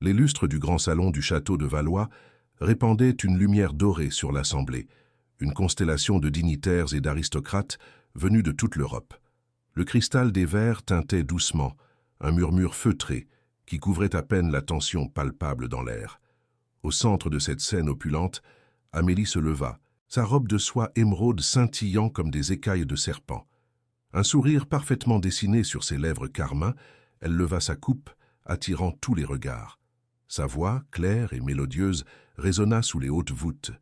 Les lustres du grand salon du château de Valois répandaient une lumière dorée sur l'assemblée, une constellation de dignitaires et d'aristocrates venus de toute l'Europe. Le cristal des verres tintait doucement, un murmure feutré qui couvrait à peine la tension palpable dans l'air. Au centre de cette scène opulente, Amélie se leva, sa robe de soie émeraude scintillant comme des écailles de serpent. Un sourire parfaitement dessiné sur ses lèvres carmin, elle leva sa coupe, attirant tous les regards. Sa voix, claire et mélodieuse, résonna sous les hautes voûtes,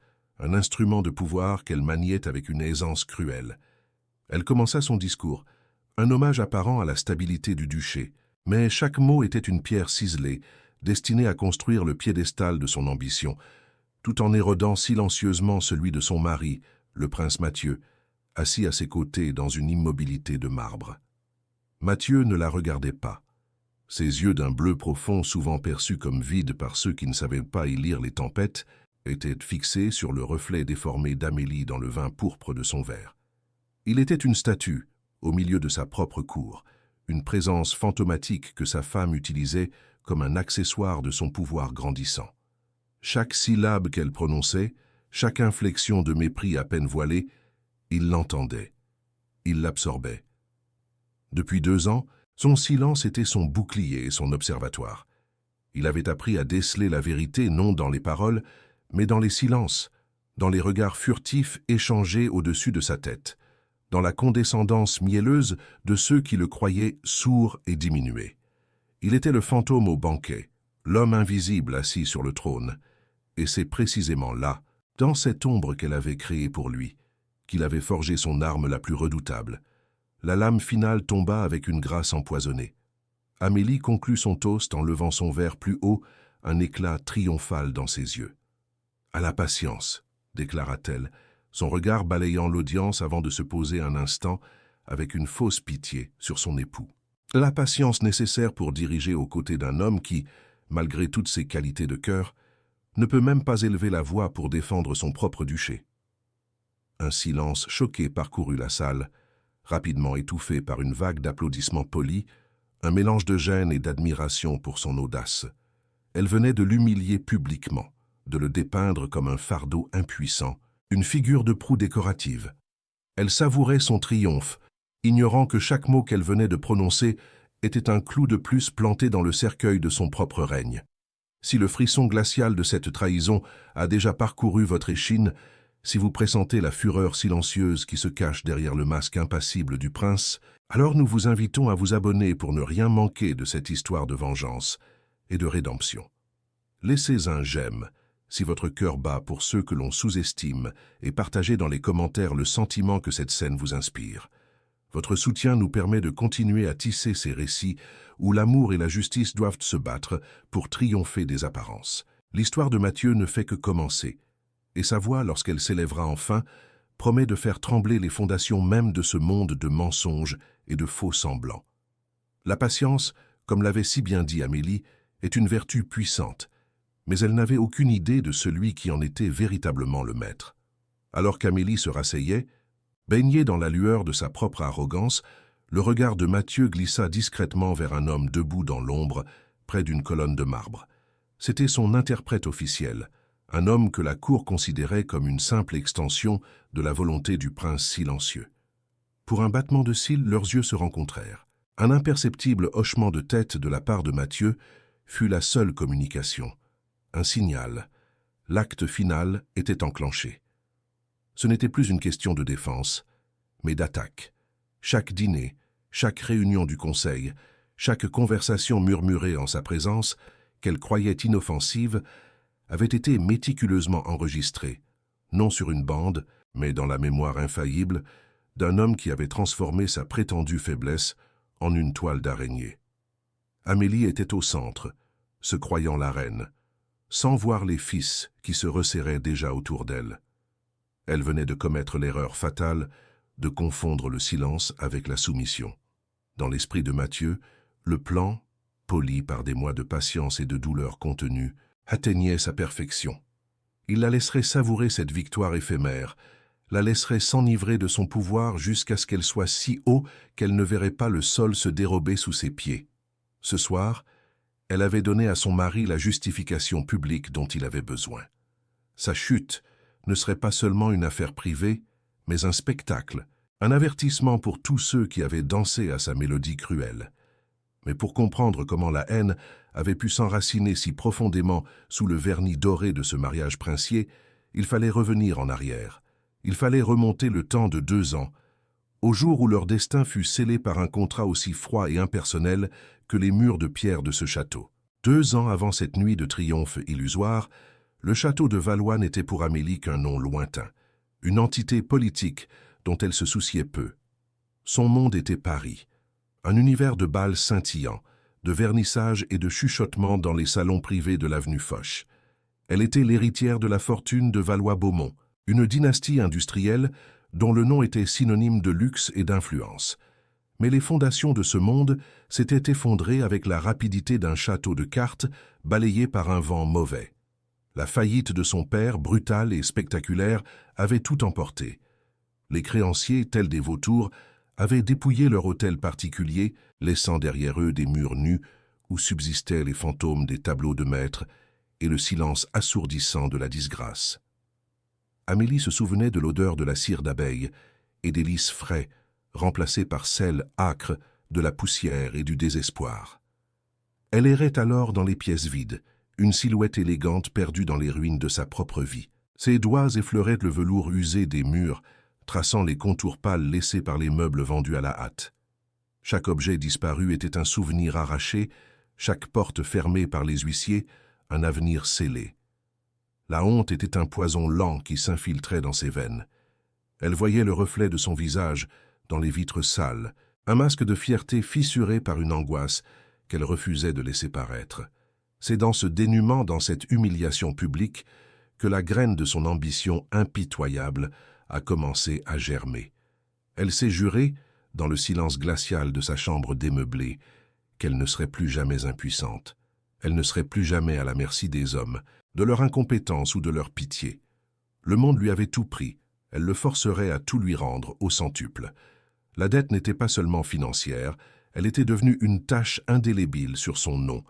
un instrument de pouvoir qu'elle maniait avec une aisance cruelle. Elle commença son discours, un hommage apparent à la stabilité du duché, mais chaque mot était une pierre ciselée, destinée à construire le piédestal de son ambition, tout en érodant silencieusement celui de son mari, le prince Mathieu, assis à ses côtés dans une immobilité de marbre. Mathieu ne la regardait pas. Ses yeux d'un bleu profond, souvent perçus comme vides par ceux qui ne savaient pas y lire les tempêtes, étaient fixés sur le reflet déformé d'Amélie dans le vin pourpre de son verre. Il était une statue, au milieu de sa propre cour, une présence fantomatique que sa femme utilisait comme un accessoire de son pouvoir grandissant. Chaque syllabe qu'elle prononçait, chaque inflexion de mépris à peine voilée, il l'entendait, il l'absorbait. Depuis 2 ans, son silence était son bouclier et son observatoire. Il avait appris à déceler la vérité non dans les paroles, mais dans les silences, dans les regards furtifs échangés au-dessus de sa tête, dans la condescendance mielleuse de ceux qui le croyaient sourd et diminué. Il était le fantôme au banquet, l'homme invisible assis sur le trône, et c'est précisément là, dans cette ombre qu'elle avait créée pour lui, qu'il avait forgé son arme la plus redoutable. La lame finale tomba avec une grâce empoisonnée. Amélie conclut son toast en levant son verre plus haut, un éclat triomphal dans ses yeux. « À la patience », déclara-t-elle, son regard balayant l'audience avant de se poser un instant avec une fausse pitié sur son époux. La patience nécessaire pour diriger aux côtés d'un homme qui, malgré toutes ses qualités de cœur, ne peut même pas élever la voix pour défendre son propre duché. Un silence choqué parcourut la salle, rapidement étouffé par une vague d'applaudissements polis, un mélange de gêne et d'admiration pour son audace. Elle venait de l'humilier publiquement, de le dépeindre comme un fardeau impuissant, une figure de proue décorative. Elle savourait son triomphe, ignorant que chaque mot qu'elle venait de prononcer était un clou de plus planté dans le cercueil de son propre règne. Si le frisson glacial de cette trahison a déjà parcouru votre échine, si vous pressentez la fureur silencieuse qui se cache derrière le masque impassible du prince, alors nous vous invitons à vous abonner pour ne rien manquer de cette histoire de vengeance et de rédemption. Laissez un j'aime si votre cœur bat pour ceux que l'on sous-estime et partagez dans les commentaires le sentiment que cette scène vous inspire. Votre soutien nous permet de continuer à tisser ces récits où l'amour et la justice doivent se battre pour triompher des apparences. L'histoire de Mathieu ne fait que commencer, et sa voix, lorsqu'elle s'élèvera enfin, promet de faire trembler les fondations même de ce monde de mensonges et de faux semblants. La patience, comme l'avait si bien dit Amélie, est une vertu puissante, mais elle n'avait aucune idée de celui qui en était véritablement le maître. Alors qu'Amélie se rasseyait, baignée dans la lueur de sa propre arrogance, le regard de Mathieu glissa discrètement vers un homme debout dans l'ombre, près d'une colonne de marbre. C'était son interprète officiel, un homme que la cour considérait comme une simple extension de la volonté du prince silencieux. Pour un battement de cils, leurs yeux se rencontrèrent. Un imperceptible hochement de tête de la part de Mathieu fut la seule communication. Un signal. L'acte final était enclenché. Ce n'était plus une question de défense, mais d'attaque. Chaque dîner, chaque réunion du conseil, chaque conversation murmurée en sa présence, qu'elle croyait inoffensive, avait été méticuleusement enregistrée, non sur une bande, mais dans la mémoire infaillible d'un homme qui avait transformé sa prétendue faiblesse en une toile d'araignée. Amélie était au centre, se croyant la reine, sans voir les fils qui se resserraient déjà autour d'elle. Elle venait de commettre l'erreur fatale de confondre le silence avec la soumission. Dans l'esprit de Mathieu, le plan, poli par des mois de patience et de douleur contenue, atteignait sa perfection. Il la laisserait savourer cette victoire éphémère, la laisserait s'enivrer de son pouvoir jusqu'à ce qu'elle soit si haut qu'elle ne verrait pas le sol se dérober sous ses pieds. Ce soir, Elle avait donné à son mari la justification publique dont il avait besoin. Sa chute ne serait pas seulement une affaire privée, mais un spectacle, un avertissement pour tous ceux qui avaient dansé à sa mélodie cruelle. Mais pour comprendre comment la haine avait pu s'enraciner si profondément sous le vernis doré de ce mariage princier, il fallait revenir en arrière. Il fallait remonter le temps de 2 ans, au jour où leur destin fut scellé par un contrat aussi froid et impersonnel que les murs de pierre de ce château. 2 ans avant cette nuit de triomphe illusoire, le château de Valois n'était pour Amélie qu'un nom lointain, une entité politique dont elle se souciait peu. Son monde était Paris, un univers de bals scintillants, de vernissage et de chuchotements dans les salons privés de l'avenue Foch. Elle était l'héritière de la fortune de Valois-Beaumont, une dynastie industrielle dont le nom était synonyme de luxe et d'influence. Mais les fondations de ce monde s'étaient effondrées avec la rapidité d'un château de cartes balayé par un vent mauvais. La faillite de son père, brutale et spectaculaire, avait tout emporté. Les créanciers, tels des vautours, avaient dépouillé leur hôtel particulier, laissant derrière eux des murs nus où subsistaient les fantômes des tableaux de maître et le silence assourdissant de la disgrâce. Amélie se souvenait de l'odeur de la cire d'abeille et des lys frais, remplacés par celle âcre de la poussière et du désespoir. Elle errait alors dans les pièces vides, une silhouette élégante perdue dans les ruines de sa propre vie. Ses doigts effleuraient le velours usé des murs, traçant les contours pâles laissés par les meubles vendus à la hâte. Chaque objet disparu était un souvenir arraché, chaque porte fermée par les huissiers, un avenir scellé. La honte était un poison lent qui s'infiltrait dans ses veines. Elle voyait le reflet de son visage dans les vitres sales, un masque de fierté fissuré par une angoisse qu'elle refusait de laisser paraître. C'est dans ce dénuement, dans cette humiliation publique, que la graine de son ambition impitoyable a commencé à germer. Elle s'est jurée, dans le silence glacial de sa chambre démeublée, qu'elle ne serait plus jamais impuissante. Elle ne serait plus jamais à la merci des hommes, de leur incompétence ou de leur pitié. Le monde lui avait tout pris, elle le forcerait à tout lui rendre au centuple. La dette n'était pas seulement financière, elle était devenue une tache indélébile sur son nom.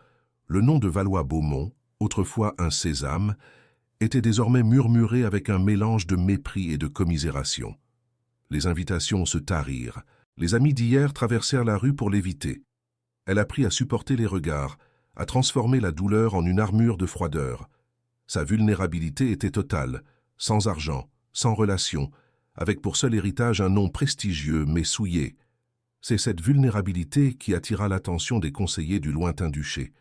Le nom de Valois-Beaumont, autrefois un sésame, était désormais murmuré avec un mélange de mépris et de commisération. Les invitations se tarirent. Les amis d'hier traversèrent la rue pour l'éviter. Elle apprit à supporter les regards, à transformer la douleur en une armure de froideur. Sa vulnérabilité était totale, sans argent, sans relation, avec pour seul héritage un nom prestigieux mais souillé. C'est cette vulnérabilité qui attira l'attention des conseillers du lointain duché.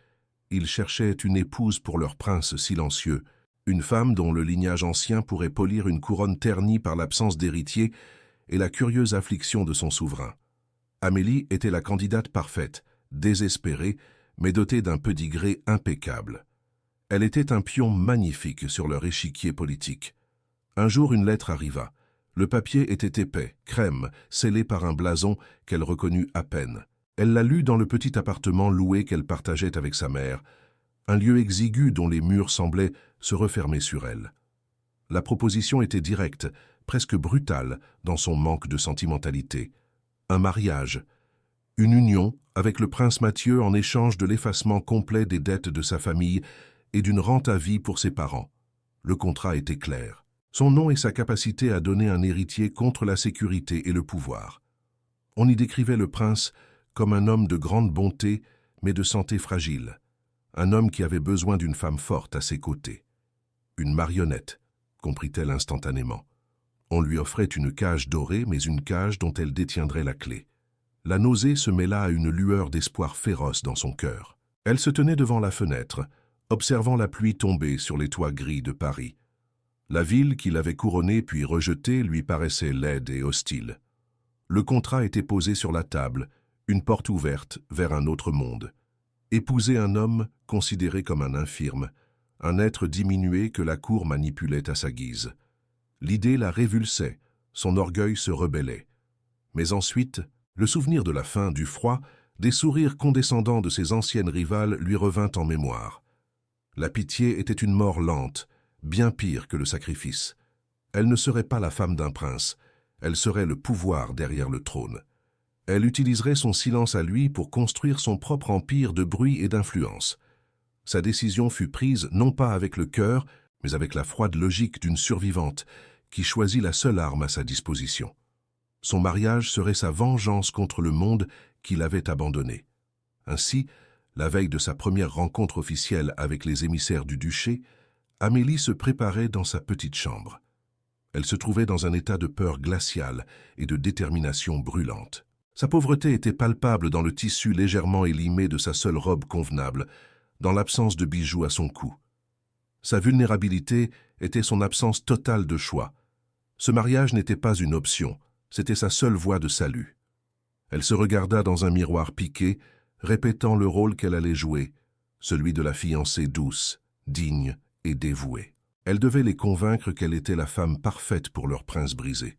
Ils cherchaient une épouse pour leur prince silencieux, une femme dont le lignage ancien pourrait polir une couronne ternie par l'absence d'héritier et la curieuse affliction de son souverain. Amélie était la candidate parfaite, désespérée, mais dotée d'un pedigree impeccable. Elle était un pion magnifique sur leur échiquier politique. Un jour, une lettre arriva. Le papier était épais, crème, scellé par un blason qu'elle reconnut à peine. Elle la lut dans le petit appartement loué qu'elle partageait avec sa mère, un lieu exigu dont les murs semblaient se refermer sur elle. La proposition était directe, presque brutale dans son manque de sentimentalité. Un mariage, une union avec le prince Mathieu en échange de l'effacement complet des dettes de sa famille et d'une rente à vie pour ses parents. Le contrat était clair. Son nom et sa capacité à donner un héritier contre la sécurité et le pouvoir. On y décrivait le prince comme un homme de grande bonté, mais de santé fragile. Un homme qui avait besoin d'une femme forte à ses côtés. Une marionnette, comprit-elle instantanément. On lui offrait une cage dorée, mais une cage dont elle détiendrait la clé. La nausée se mêla à une lueur d'espoir féroce dans son cœur. Elle se tenait devant la fenêtre, observant la pluie tomber sur les toits gris de Paris. La ville qui l'avait couronnée puis rejetée lui paraissait laide et hostile. Le contrat était posé sur la table, une porte ouverte vers un autre monde. Épouser un homme considéré comme un infirme, un être diminué que la cour manipulait à sa guise. L'idée la révulsait, son orgueil se rebellait. Mais ensuite, le souvenir de la faim, du froid, des sourires condescendants de ses anciennes rivales lui revint en mémoire. La pitié était une mort lente, bien pire que le sacrifice. Elle ne serait pas la femme d'un prince, elle serait le pouvoir derrière le trône. Elle utiliserait son silence à lui pour construire son propre empire de bruit et d'influence. Sa décision fut prise non pas avec le cœur, mais avec la froide logique d'une survivante qui choisit la seule arme à sa disposition. Son mariage serait sa vengeance contre le monde qui l'avait abandonné. Ainsi, la veille de sa première rencontre officielle avec les émissaires du duché, Amélie se préparait dans sa petite chambre. Elle se trouvait dans un état de peur glaciale et de détermination brûlante. Sa pauvreté était palpable dans le tissu légèrement élimé de sa seule robe convenable, dans l'absence de bijoux à son cou. Sa vulnérabilité était son absence totale de choix. Ce mariage n'était pas une option, c'était sa seule voie de salut. Elle se regarda dans un miroir piqué, répétant le rôle qu'elle allait jouer, celui de la fiancée douce, digne et dévouée. Elle devait les convaincre qu'elle était la femme parfaite pour leur prince brisé.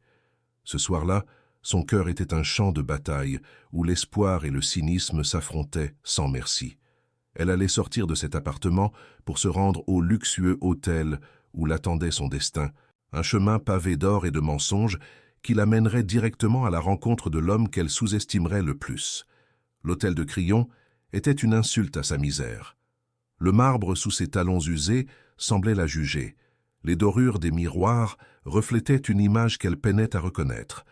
Ce soir-là, son cœur était un champ de bataille où l'espoir et le cynisme s'affrontaient sans merci. Elle allait sortir de cet appartement pour se rendre au luxueux hôtel où l'attendait son destin, un chemin pavé d'or et de mensonges qui l'amènerait directement à la rencontre de l'homme qu'elle sous-estimerait le plus. L'hôtel de Crillon était une insulte à sa misère. Le marbre sous ses talons usés semblait la juger. Les dorures des miroirs reflétaient une image qu'elle peinait à reconnaître.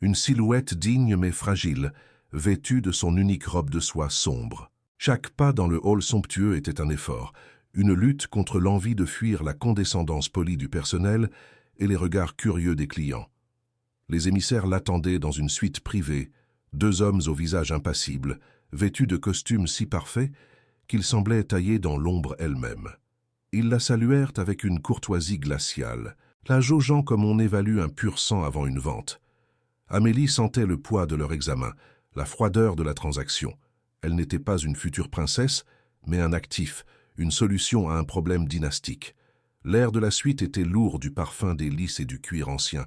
Une silhouette digne mais fragile, vêtue de son unique robe de soie sombre. Chaque pas dans le hall somptueux était un effort, une lutte contre l'envie de fuir la condescendance polie du personnel et les regards curieux des clients. Les émissaires l'attendaient dans une suite privée, deux hommes au visage impassible, vêtus de costumes si parfaits qu'ils semblaient taillés dans l'ombre elle-même. Ils la saluèrent avec une courtoisie glaciale, la jaugeant comme on évalue un pur sang avant une vente. Amélie sentait le poids de leur examen, la froideur de la transaction. Elle n'était pas une future princesse, mais un actif, une solution à un problème dynastique. L'air de la suite était lourd du parfum des lys et du cuir ancien,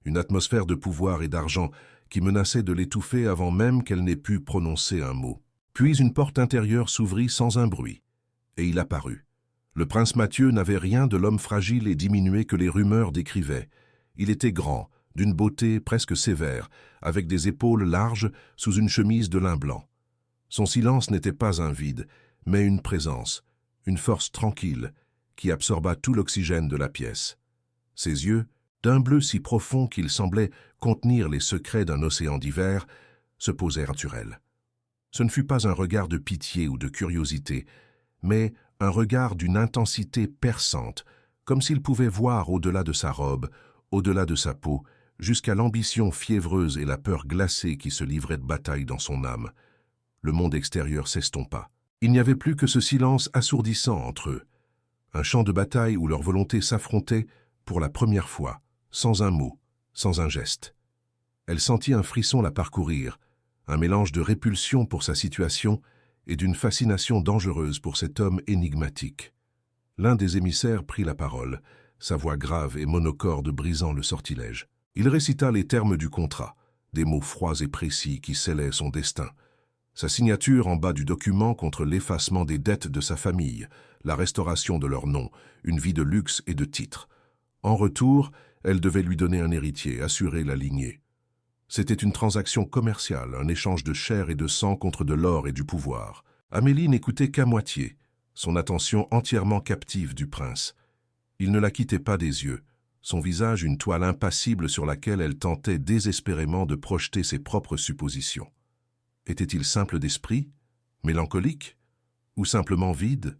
une atmosphère de pouvoir et d'argent qui menaçait de l'étouffer avant même qu'elle n'ait pu prononcer un mot. Puis une porte intérieure s'ouvrit sans un bruit, et il apparut. Le prince Mathieu n'avait rien de l'homme fragile et diminué que les rumeurs décrivaient. Il était grand, d'une beauté presque sévère, avec des épaules larges sous une chemise de lin blanc. Son silence n'était pas un vide, mais une présence, une force tranquille, qui absorba tout l'oxygène de la pièce. Ses yeux, d'un bleu si profond qu'il semblait contenir les secrets d'un océan d'hiver, se posèrent naturels. Ce ne fut pas un regard de pitié ou de curiosité, mais un regard d'une intensité perçante, comme s'il pouvait voir au-delà de sa robe, au-delà de sa peau, jusqu'à l'ambition fiévreuse et la peur glacée qui se livraient de bataille dans son âme. Le monde extérieur s'estompa. Il n'y avait plus que ce silence assourdissant entre eux. Un champ de bataille où leurs volontés s'affrontaient pour la première fois, sans un mot, sans un geste. Elle sentit un frisson la parcourir, un mélange de répulsion pour sa situation et d'une fascination dangereuse pour cet homme énigmatique. L'un des émissaires prit la parole, sa voix grave et monocorde brisant le sortilège. Il récita les termes du contrat, des mots froids et précis qui scellaient son destin. Sa signature en bas du document contre l'effacement des dettes de sa famille, la restauration de leur nom, une vie de luxe et de titres. En retour, elle devait lui donner un héritier, assurer la lignée. C'était une transaction commerciale, un échange de chair et de sang contre de l'or et du pouvoir. Amélie n'écoutait qu'à moitié, son attention entièrement captive du prince. Il ne la quittait pas des yeux, son visage une toile impassible sur laquelle elle tentait désespérément de projeter ses propres suppositions. Était-il simple d'esprit, mélancolique, ou simplement vide?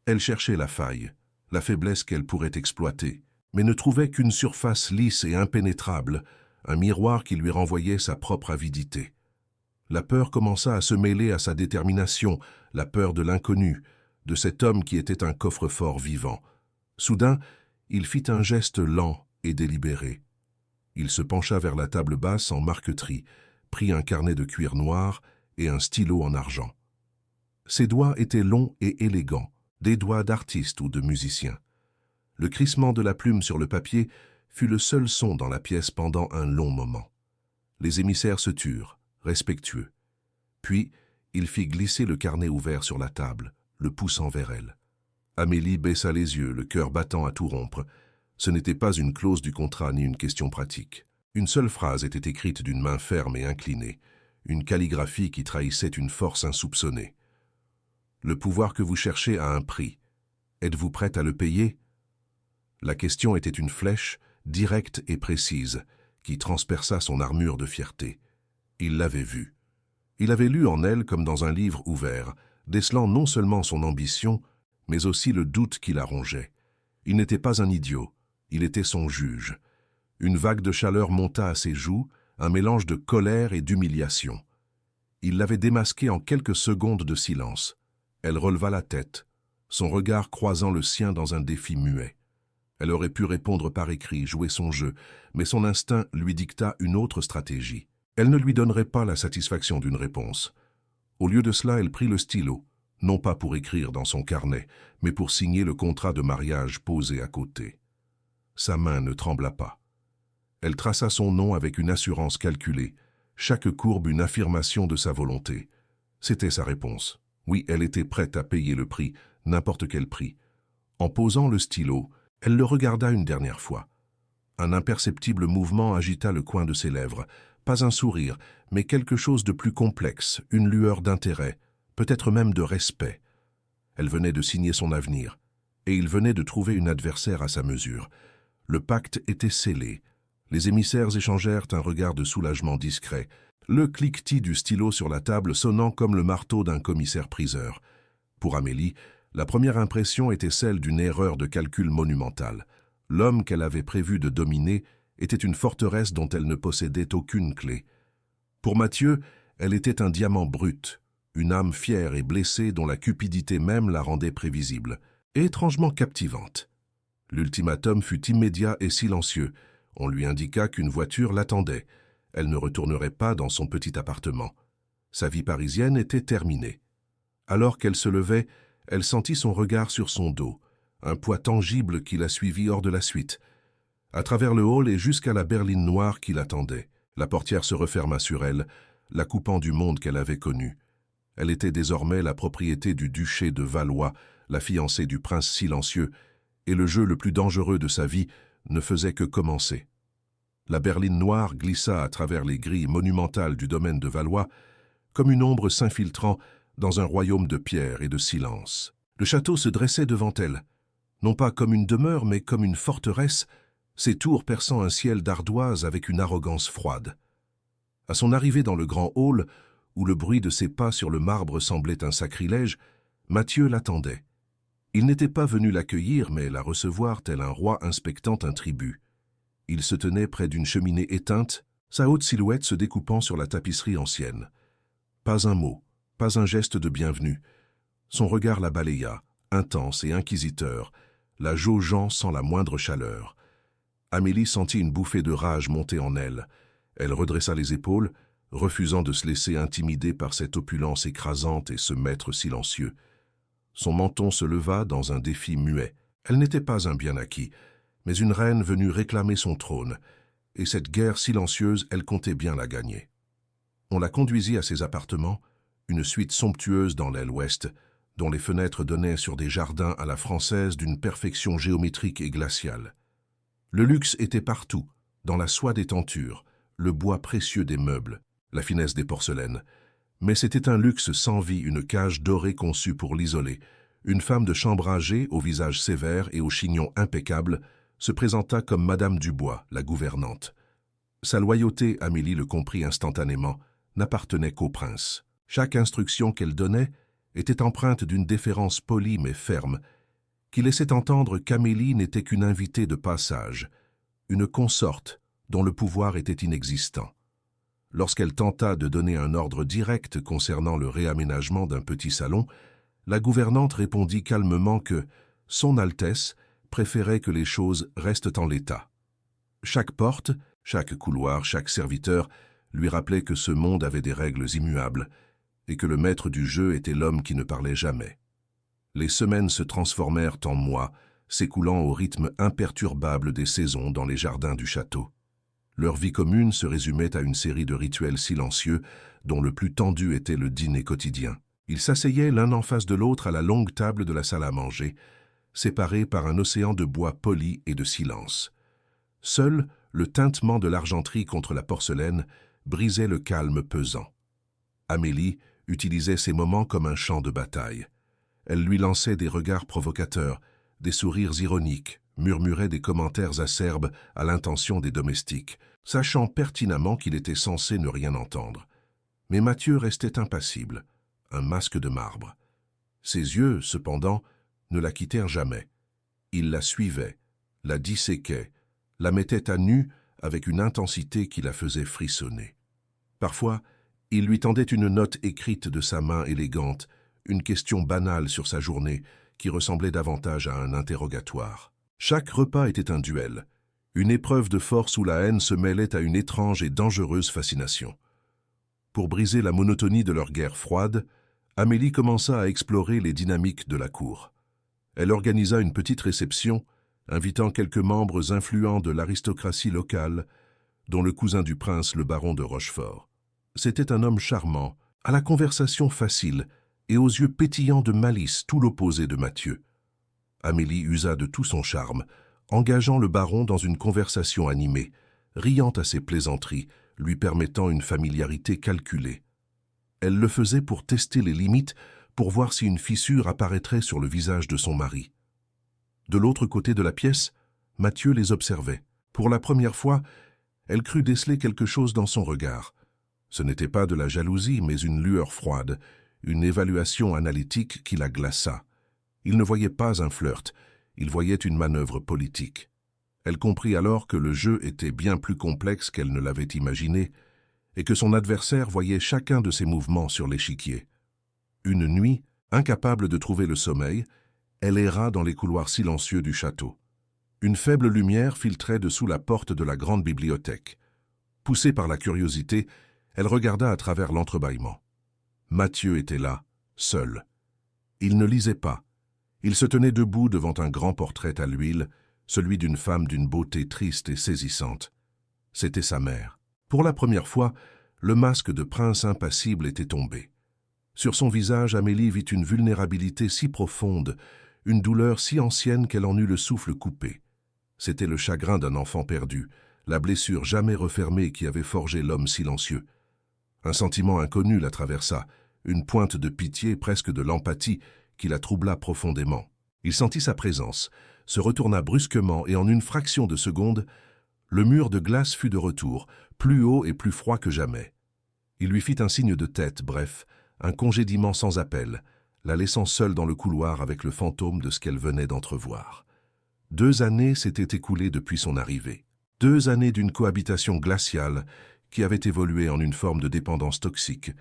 Elle cherchait la faille, la faiblesse qu'elle pourrait exploiter, mais ne trouvait qu'une surface lisse et impénétrable, un miroir qui lui renvoyait sa propre avidité. La peur commença à se mêler à sa détermination, la peur de l'inconnu, de cet homme qui était un coffre-fort vivant. Soudain, il fit un geste lent et délibéré. Il se pencha vers la table basse en marqueterie, prit un carnet de cuir noir et un stylo en argent. Ses doigts étaient longs et élégants, des doigts d'artiste ou de musicien. Le crissement de la plume sur le papier fut le seul son dans la pièce pendant un long moment. Les émissaires se turent, respectueux. Puis, il fit glisser le carnet ouvert sur la table, le poussant vers elle. Amélie baissa les yeux, le cœur battant à tout rompre. Ce n'était pas une clause du contrat ni une question pratique. Une seule phrase était écrite d'une main ferme et inclinée, une calligraphie qui trahissait une force insoupçonnée. Le pouvoir que vous cherchez a un prix. Êtes-vous prête à le payer? La question était une flèche, directe et précise, qui transperça son armure de fierté. Il l'avait vue. Il avait lu en elle comme dans un livre ouvert, décelant non seulement son ambition, mais aussi le doute qui la rongeait. Il n'était pas un idiot, il était son juge. Une vague de chaleur monta à ses joues, un mélange de colère et d'humiliation. Il l'avait démasquée en quelques secondes de silence. Elle releva la tête, son regard croisant le sien dans un défi muet. Elle aurait pu répondre par écrit, jouer son jeu, mais son instinct lui dicta une autre stratégie. Elle ne lui donnerait pas la satisfaction d'une réponse. Au lieu de cela, elle prit le stylo, non pas pour écrire dans son carnet, mais pour signer le contrat de mariage posé à côté. Sa main ne trembla pas. Elle traça son nom avec une assurance calculée, chaque courbe une affirmation de sa volonté. C'était sa réponse. Oui, elle était prête à payer le prix, n'importe quel prix. En posant le stylo, elle le regarda une dernière fois. Un imperceptible mouvement agita le coin de ses lèvres. Pas un sourire, mais quelque chose de plus complexe, une lueur d'intérêt, peut-être même de respect. Elle venait de signer son avenir, et il venait de trouver une adversaire à sa mesure. Le pacte était scellé. Les émissaires échangèrent un regard de soulagement discret, le cliquetis du stylo sur la table sonnant comme le marteau d'un commissaire-priseur. Pour Amélie, la première impression était celle d'une erreur de calcul monumentale. L'homme qu'elle avait prévu de dominer était une forteresse dont elle ne possédait aucune clé. Pour Mathieu, elle était un diamant brut, une âme fière et blessée dont la cupidité même la rendait prévisible, et étrangement captivante. L'ultimatum fut immédiat et silencieux. On lui indiqua qu'une voiture l'attendait. Elle ne retournerait pas dans son petit appartement. Sa vie parisienne était terminée. Alors qu'elle se levait, elle sentit son regard sur son dos, un poids tangible qui la suivit hors de la suite. À travers le hall et jusqu'à la berline noire qui l'attendait, la portière se referma sur elle, la coupant du monde qu'elle avait connu. Elle était désormais la propriété du duché de Valois, la fiancée du prince silencieux, et le jeu le plus dangereux de sa vie ne faisait que commencer. La berline noire glissa à travers les grilles monumentales du domaine de Valois, comme une ombre s'infiltrant dans un royaume de pierre et de silence. Le château se dressait devant elle, non pas comme une demeure, mais comme une forteresse, ses tours perçant un ciel d'ardoise avec une arrogance froide. À son arrivée dans le grand hall, où le bruit de ses pas sur le marbre semblait un sacrilège, Mathieu l'attendait. Il n'était pas venu l'accueillir, mais la recevoir tel un roi inspectant un tribut. Il se tenait près d'une cheminée éteinte, sa haute silhouette se découpant sur la tapisserie ancienne. Pas un mot, pas un geste de bienvenue. Son regard la balaya, intense et inquisiteur, la jaugeant sans la moindre chaleur. Amélie sentit une bouffée de rage monter en elle. Elle redressa les épaules, refusant de se laisser intimider par cette opulence écrasante et ce maître silencieux. Son menton se leva dans un défi muet. Elle n'était pas un bien acquis, mais une reine venue réclamer son trône, et cette guerre silencieuse, elle comptait bien la gagner. On la conduisit à ses appartements, une suite somptueuse dans l'aile ouest, dont les fenêtres donnaient sur des jardins à la française d'une perfection géométrique et glaciale. Le luxe était partout, dans la soie des tentures, le bois précieux des meubles, la finesse des porcelaines. Mais c'était un luxe sans vie, une cage dorée conçue pour l'isoler. Une femme de chambre âgée, au visage sévère et au chignon impeccable, se présenta comme Madame Dubois, la gouvernante. Sa loyauté, Amélie le comprit instantanément, n'appartenait qu'au prince. Chaque instruction qu'elle donnait était empreinte d'une déférence polie mais ferme, qui laissait entendre qu'Amélie n'était qu'une invitée de passage, une consorte dont le pouvoir était inexistant. Lorsqu'elle tenta de donner un ordre direct concernant le réaménagement d'un petit salon, la gouvernante répondit calmement que « Son Altesse » préférait que les choses restent en l'état. Chaque porte, chaque couloir, chaque serviteur lui rappelait que ce monde avait des règles immuables et que le maître du jeu était l'homme qui ne parlait jamais. Les semaines se transformèrent en mois, s'écoulant au rythme imperturbable des saisons dans les jardins du château. Leur vie commune se résumait à une série de rituels silencieux dont le plus tendu était le dîner quotidien. Ils s'asseyaient l'un en face de l'autre à la longue table de la salle à manger, séparés par un océan de bois poli et de silence. Seul le tintement de l'argenterie contre la porcelaine brisait le calme pesant. Amélie utilisait ces moments comme un champ de bataille. Elle lui lançait des regards provocateurs, des sourires ironiques, murmurait des commentaires acerbes à l'intention des domestiques, sachant pertinemment qu'il était censé ne rien entendre. Mais Mathieu restait impassible, un masque de marbre. Ses yeux, cependant, ne la quittèrent jamais. Il la suivait, la disséquait, la mettait à nu avec une intensité qui la faisait frissonner. Parfois, il lui tendait une note écrite de sa main élégante, une question banale sur sa journée qui ressemblait davantage à un interrogatoire. Chaque repas était un duel, une épreuve de force où la haine se mêlait à une étrange et dangereuse fascination. Pour briser la monotonie de leur guerre froide, Amélie commença à explorer les dynamiques de la cour. Elle organisa une petite réception, invitant quelques membres influents de l'aristocratie locale, dont le cousin du prince, le baron de Rochefort. C'était un homme charmant, à la conversation facile et aux yeux pétillants de malice, tout l'opposé de Mathieu. Amélie usa de tout son charme, engageant le baron dans une conversation animée, riant à ses plaisanteries, lui permettant une familiarité calculée. Elle le faisait pour tester les limites, pour voir si une fissure apparaîtrait sur le visage de son mari. De l'autre côté de la pièce, Mathieu les observait. Pour la première fois, elle crut déceler quelque chose dans son regard. Ce n'était pas de la jalousie, mais une lueur froide, une évaluation analytique qui la glaça. Il ne voyait pas un flirt, il voyait une manœuvre politique. Elle comprit alors que le jeu était bien plus complexe qu'elle ne l'avait imaginé, et que son adversaire voyait chacun de ses mouvements sur l'échiquier. Une nuit, incapable de trouver le sommeil, elle erra dans les couloirs silencieux du château. Une faible lumière filtrait dessous la porte de la grande bibliothèque. Poussée par la curiosité, elle regarda à travers l'entrebâillement. Mathieu était là, seul. Il ne lisait pas. Il se tenait debout devant un grand portrait à l'huile, celui d'une femme d'une beauté triste et saisissante. C'était sa mère. Pour la première fois, le masque de prince impassible était tombé. Sur son visage, Amélie vit une vulnérabilité si profonde, une douleur si ancienne qu'elle en eut le souffle coupé. C'était le chagrin d'un enfant perdu, la blessure jamais refermée qui avait forgé l'homme silencieux. Un sentiment inconnu la traversa, une pointe de pitié, presque de l'empathie, qui la troubla profondément. Il sentit sa présence, se retourna brusquement et en une fraction de seconde, le mur de glace fut de retour, plus haut et plus froid que jamais. Il lui fit un signe de tête, bref, un congédiement sans appel, la laissant seule dans le couloir avec le fantôme de ce qu'elle venait d'entrevoir. 2 années s'étaient écoulées depuis son arrivée. 2 années d'une cohabitation glaciale qui avait évolué en une forme de dépendance toxique,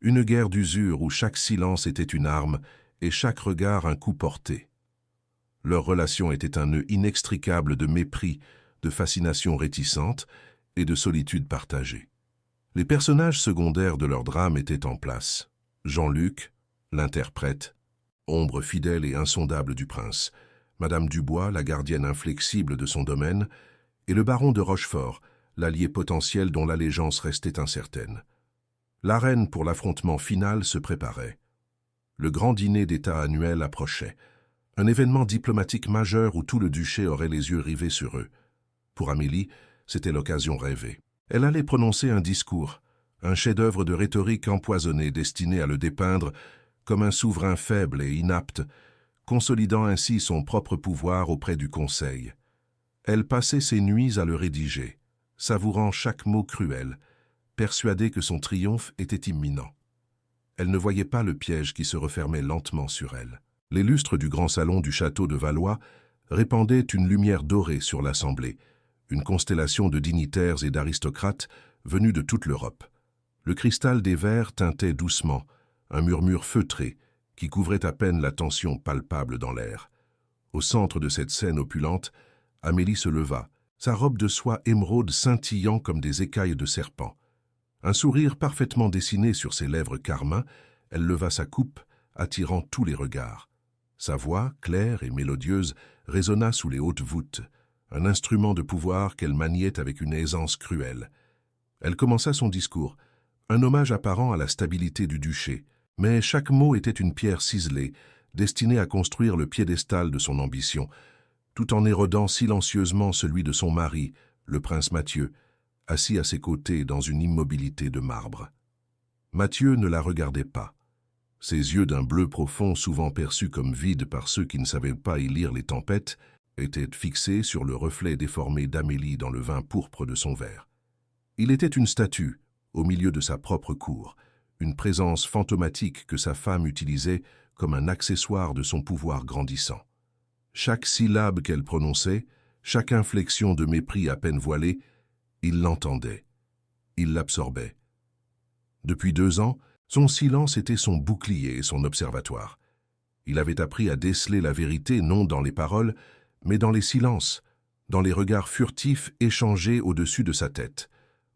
une guerre d'usure où chaque silence était une arme et chaque regard un coup porté. Leur relation était un nœud inextricable de mépris, de fascination réticente et de solitude partagée. Les personnages secondaires de leur drame étaient en place. Jean-Luc, l'interprète, ombre fidèle et insondable du prince, Madame Dubois, la gardienne inflexible de son domaine, et le baron de Rochefort, l'allié potentiel dont l'allégeance restait incertaine. L'arène pour l'affrontement final se préparait. Le grand dîner d'État annuel approchait, un événement diplomatique majeur où tout le duché aurait les yeux rivés sur eux. Pour Amélie, c'était l'occasion rêvée. Elle allait prononcer un discours, un chef-d'œuvre de rhétorique empoisonnée destiné à le dépeindre comme un souverain faible et inapte, consolidant ainsi son propre pouvoir auprès du Conseil. Elle passait ses nuits à le rédiger, savourant chaque mot cruel, persuadée que son triomphe était imminent. Elle ne voyait pas le piège qui se refermait lentement sur elle. Les lustres du grand salon du château de Valois répandaient une lumière dorée sur l'assemblée, une constellation de dignitaires et d'aristocrates venus de toute l'Europe. Le cristal des verres tintait doucement, un murmure feutré qui couvrait à peine la tension palpable dans l'air. Au centre de cette scène opulente, Amélie se leva, sa robe de soie émeraude scintillant comme des écailles de serpent. Un sourire parfaitement dessiné sur ses lèvres carmin, elle leva sa coupe, attirant tous les regards. Sa voix, claire et mélodieuse, résonna sous les hautes voûtes, un instrument de pouvoir qu'elle maniait avec une aisance cruelle. Elle commença son discours, un hommage apparent à la stabilité du duché, mais chaque mot était une pierre ciselée, destinée à construire le piédestal de son ambition, tout en érodant silencieusement celui de son mari, le prince Mathieu, assis à ses côtés dans une immobilité de marbre. Mathieu ne la regardait pas. Ses yeux d'un bleu profond, souvent perçus comme vides par ceux qui ne savaient pas y lire les tempêtes, étaient fixés sur le reflet déformé d'Amélie dans le vin pourpre de son verre. Il était une statue, au milieu de sa propre cour, une présence fantomatique que sa femme utilisait comme un accessoire de son pouvoir grandissant. Chaque syllabe qu'elle prononçait, chaque inflexion de mépris à peine voilée, il l'entendait, il l'absorbait. Depuis 2 ans, son silence était son bouclier et son observatoire. Il avait appris à déceler la vérité non dans les paroles, mais dans les silences, dans les regards furtifs échangés au-dessus de sa tête,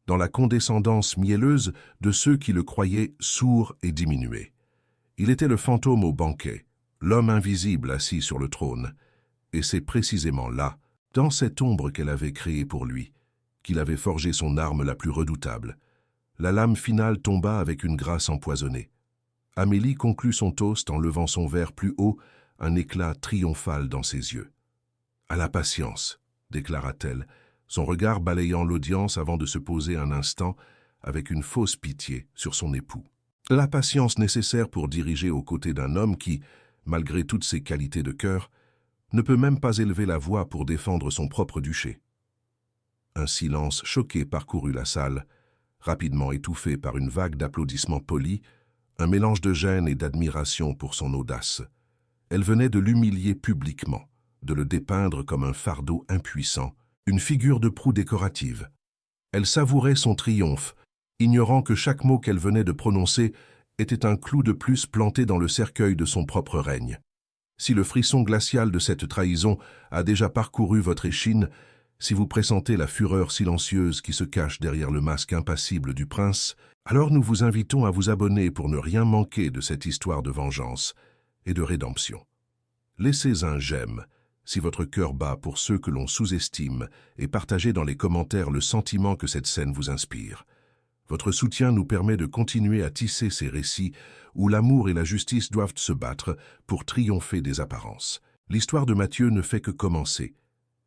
dans la condescendance mielleuse de ceux qui le croyaient sourd et diminué. Il était le fantôme au banquet, l'homme invisible assis sur le trône, et c'est précisément là, dans cette ombre qu'elle avait créée pour lui, qu'il avait forgé son arme la plus redoutable. La lame finale tomba avec une grâce empoisonnée. Amélie conclut son toast en levant son verre plus haut, un éclat triomphal dans ses yeux. « À la patience », déclara-t-elle, son regard balayant l'audience avant de se poser un instant avec une fausse pitié sur son époux. La patience nécessaire pour diriger aux côtés d'un homme qui, malgré toutes ses qualités de cœur, ne peut même pas élever la voix pour défendre son propre duché. Un silence choqué parcourut la salle, rapidement étouffé par une vague d'applaudissements polis, un mélange de gêne et d'admiration pour son audace. Elle venait de l'humilier publiquement, de le dépeindre comme un fardeau impuissant, une figure de proue décorative. Elle savourait son triomphe, ignorant que chaque mot qu'elle venait de prononcer était un clou de plus planté dans le cercueil de son propre règne. Si le frisson glacial de cette trahison a déjà parcouru votre échine, si vous pressentez la fureur silencieuse qui se cache derrière le masque impassible du prince, alors nous vous invitons à vous abonner pour ne rien manquer de cette histoire de vengeance et de rédemption. Laissez un j'aime si votre cœur bat pour ceux que l'on sous-estime et partagez dans les commentaires le sentiment que cette scène vous inspire. Votre soutien nous permet de continuer à tisser ces récits où l'amour et la justice doivent se battre pour triompher des apparences. L'histoire de Mathieu ne fait que commencer,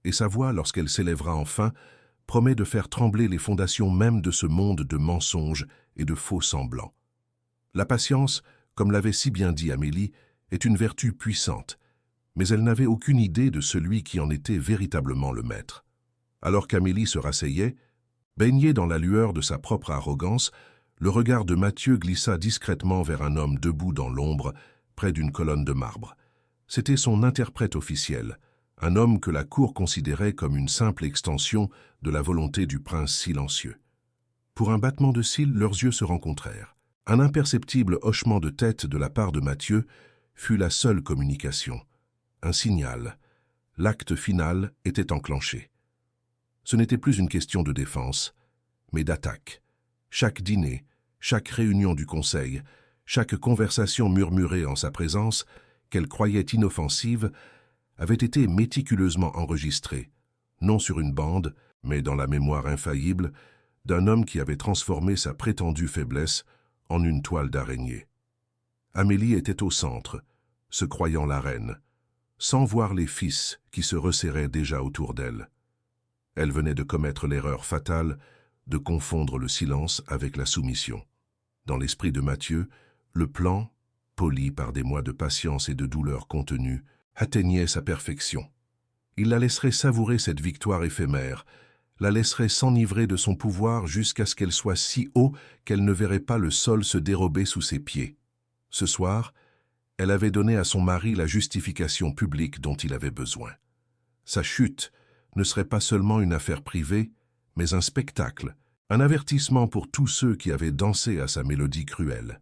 et sa voix, lorsqu'elle s'élèvera enfin, promet de faire trembler les fondations même de ce monde de mensonges et de faux semblants. La patience, comme l'avait si bien dit Amélie, est une vertu puissante, mais elle n'avait aucune idée de celui qui en était véritablement le maître. Alors qu'Amélie se rasseyait, baignée dans la lueur de sa propre arrogance, le regard de Mathieu glissa discrètement vers un homme debout dans l'ombre, près d'une colonne de marbre. C'était son interprète officiel, un homme que la cour considérait comme une simple extension de la volonté du prince silencieux. Pour un battement de cils, leurs yeux se rencontrèrent. Un imperceptible hochement de tête de la part de Mathieu fut la seule communication. Un signal. L'acte final était enclenché. Ce n'était plus une question de défense, mais d'attaque. Chaque dîner, chaque réunion du conseil, chaque conversation murmurée en sa présence, qu'elle croyait inoffensive, avait été méticuleusement enregistrée, non sur une bande, mais dans la mémoire infaillible d'un homme qui avait transformé sa prétendue faiblesse en une toile d'araignée. Amélie était au centre, se croyant la reine, sans voir les fils qui se resserraient déjà autour d'elle. Elle venait de commettre l'erreur fatale de confondre le silence avec la soumission. Dans l'esprit de Mathieu, le plan, poli par des mois de patience et de douleur contenue, atteignait sa perfection. Il la laisserait savourer cette victoire éphémère, la laisserait s'enivrer de son pouvoir jusqu'à ce qu'elle soit si haut qu'elle ne verrait pas le sol se dérober sous ses pieds. Ce soir, elle avait donné à son mari la justification publique dont il avait besoin. Sa chute ne serait pas seulement une affaire privée, mais un spectacle, un avertissement pour tous ceux qui avaient dansé à sa mélodie cruelle.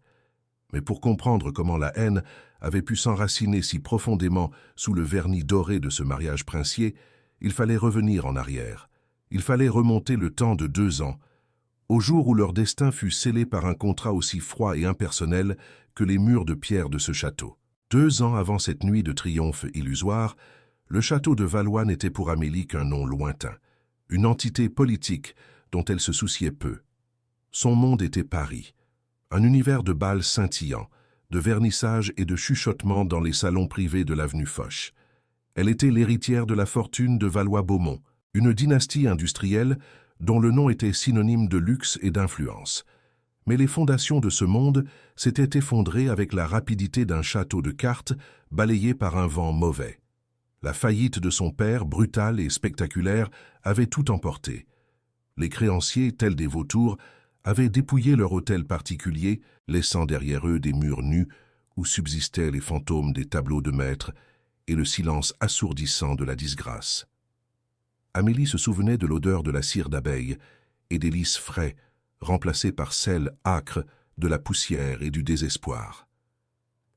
Mais pour comprendre comment la haine avait pu s'enraciner si profondément sous le vernis doré de ce mariage princier, il fallait revenir en arrière. Il fallait remonter le temps de 2 ans, au jour où leur destin fut scellé par un contrat aussi froid et impersonnel que les murs de pierre de ce château. 2 ans avant cette nuit de triomphe illusoire, le château de Valois n'était pour Amélie qu'un nom lointain, une entité politique dont elle se souciait peu. Son monde était Paris, un univers de bals scintillants, de vernissages et de chuchotements dans les salons privés de l'avenue Foch. Elle était l'héritière de la fortune de Valois-Beaumont, une dynastie industrielle dont le nom était synonyme de luxe et d'influence. Mais les fondations de ce monde s'étaient effondrées avec la rapidité d'un château de cartes balayé par un vent mauvais. La faillite de son père, brutale et spectaculaire, avait tout emporté. Les créanciers, tels des vautours, avaient dépouillé leur hôtel particulier, laissant derrière eux des murs nus où subsistaient les fantômes des tableaux de maître et le silence assourdissant de la disgrâce. Amélie se souvenait de l'odeur de la cire d'abeille et des lys frais, remplacés par celle âcre de la poussière et du désespoir.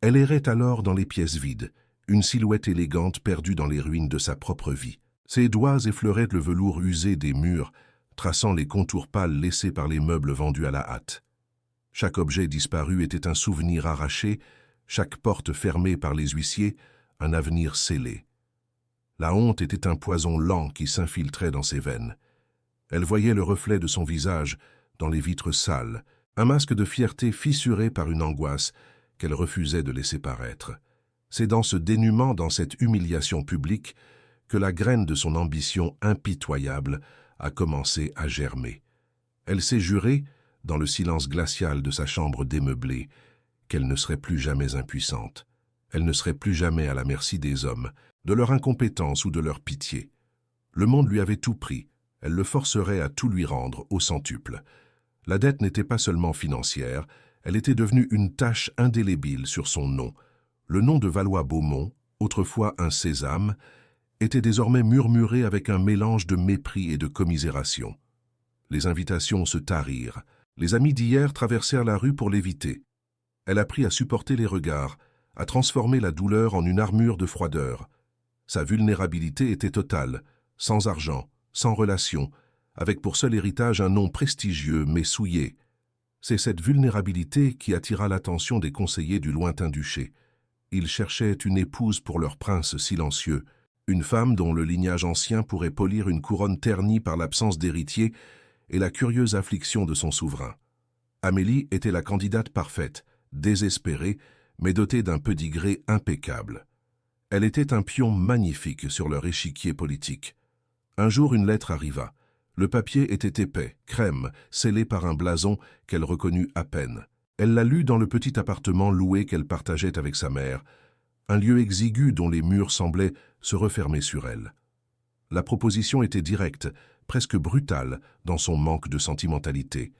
Elle errait alors dans les pièces vides, une silhouette élégante perdue dans les ruines de sa propre vie. Ses doigts effleuraient le velours usé des murs, traçant les contours pâles laissés par les meubles vendus à la hâte. Chaque objet disparu était un souvenir arraché, chaque porte fermée par les huissiers, un avenir scellé. La honte était un poison lent qui s'infiltrait dans ses veines. Elle voyait le reflet de son visage dans les vitres sales, un masque de fierté fissuré par une angoisse qu'elle refusait de laisser paraître. C'est dans ce dénuement, dans cette humiliation publique, que la graine de son ambition impitoyable a commencé à germer. Elle s'est jurée, dans le silence glacial de sa chambre démeublée, qu'elle ne serait plus jamais impuissante. Elle ne serait plus jamais à la merci des hommes, de leur incompétence ou de leur pitié. Le monde lui avait tout pris, elle le forcerait à tout lui rendre au centuple. La dette n'était pas seulement financière, elle était devenue une tache indélébile sur son nom. Le nom de Valois-Beaumont, autrefois un sésame, était désormais murmuré avec un mélange de mépris et de commisération. Les invitations se tarirent. Les amis d'hier traversèrent la rue pour l'éviter. Elle apprit à supporter les regards, à transformer la douleur en une armure de froideur. Sa vulnérabilité était totale, sans argent, sans relation, avec pour seul héritage un nom prestigieux mais souillé. C'est cette vulnérabilité qui attira l'attention des conseillers du lointain duché. Ils cherchaient une épouse pour leur prince silencieux, une femme dont le lignage ancien pourrait polir une couronne ternie par l'absence d'héritier et la curieuse affliction de son souverain. Amélie était la candidate parfaite, désespérée, mais dotée d'un pédigré impeccable. Elle était un pion magnifique sur leur échiquier politique. Un jour, une lettre arriva. Le papier était épais, crème, scellé par un blason qu'elle reconnut à peine. Elle la lut dans le petit appartement loué qu'elle partageait avec sa mère, un lieu exigu dont les murs semblaient se refermer sur elle. La proposition était directe, presque brutale dans son manque de sentimentalité.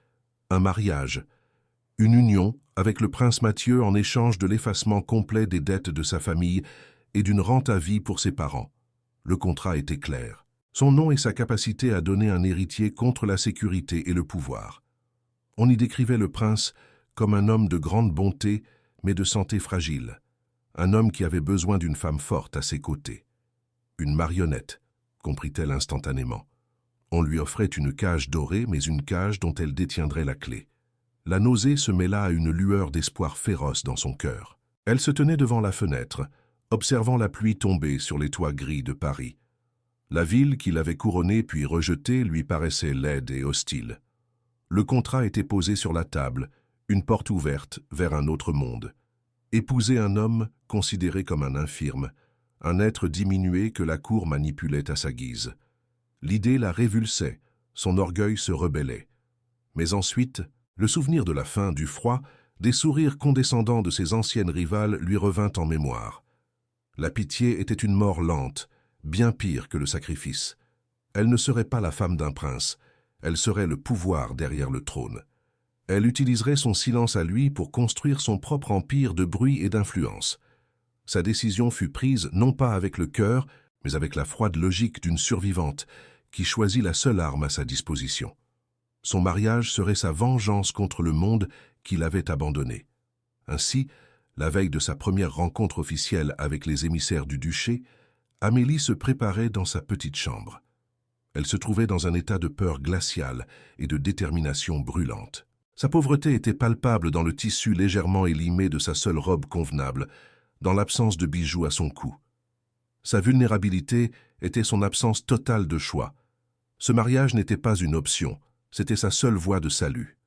Un mariage, une union avec le prince Mathieu en échange de l'effacement complet des dettes de sa famille et d'une rente à vie pour ses parents. Le contrat était clair. Son nom et sa capacité à donner un héritier contre la sécurité et le pouvoir. On y décrivait le prince comme un homme de grande bonté, mais de santé fragile. Un homme qui avait besoin d'une femme forte à ses côtés. Une marionnette, comprit-elle instantanément. On lui offrait une cage dorée, mais une cage dont elle détiendrait la clé. La nausée se mêla à une lueur d'espoir féroce dans son cœur. Elle se tenait devant la fenêtre, observant la pluie tomber sur les toits gris de Paris. La ville qui l'avait couronnée puis rejetée lui paraissait laide et hostile. Le contrat était posé sur la table, une porte ouverte vers un autre monde. Épouser un homme considéré comme un infirme, un être diminué que la cour manipulait à sa guise. L'idée la révulsait, son orgueil se rebellait. Mais ensuite, le souvenir de la faim, du froid, des sourires condescendants de ses anciennes rivales lui revint en mémoire. La pitié était une mort lente, bien pire que le sacrifice. Elle ne serait pas la femme d'un prince, elle serait le pouvoir derrière le trône. Elle utiliserait son silence à lui pour construire son propre empire de bruit et d'influence. Sa décision fut prise non pas avec le cœur, mais avec la froide logique d'une survivante qui choisit la seule arme à sa disposition. Son mariage serait sa vengeance contre le monde qui l'avait abandonné. Ainsi, la veille de sa première rencontre officielle avec les émissaires du duché, Amélie se préparait dans sa petite chambre. Elle se trouvait dans un état de peur glaciale et de détermination brûlante. Sa pauvreté était palpable dans le tissu légèrement élimé de sa seule robe convenable, dans l'absence de bijoux à son cou. Sa vulnérabilité était son absence totale de choix. Ce mariage n'était pas une option, c'était sa seule voie de salut.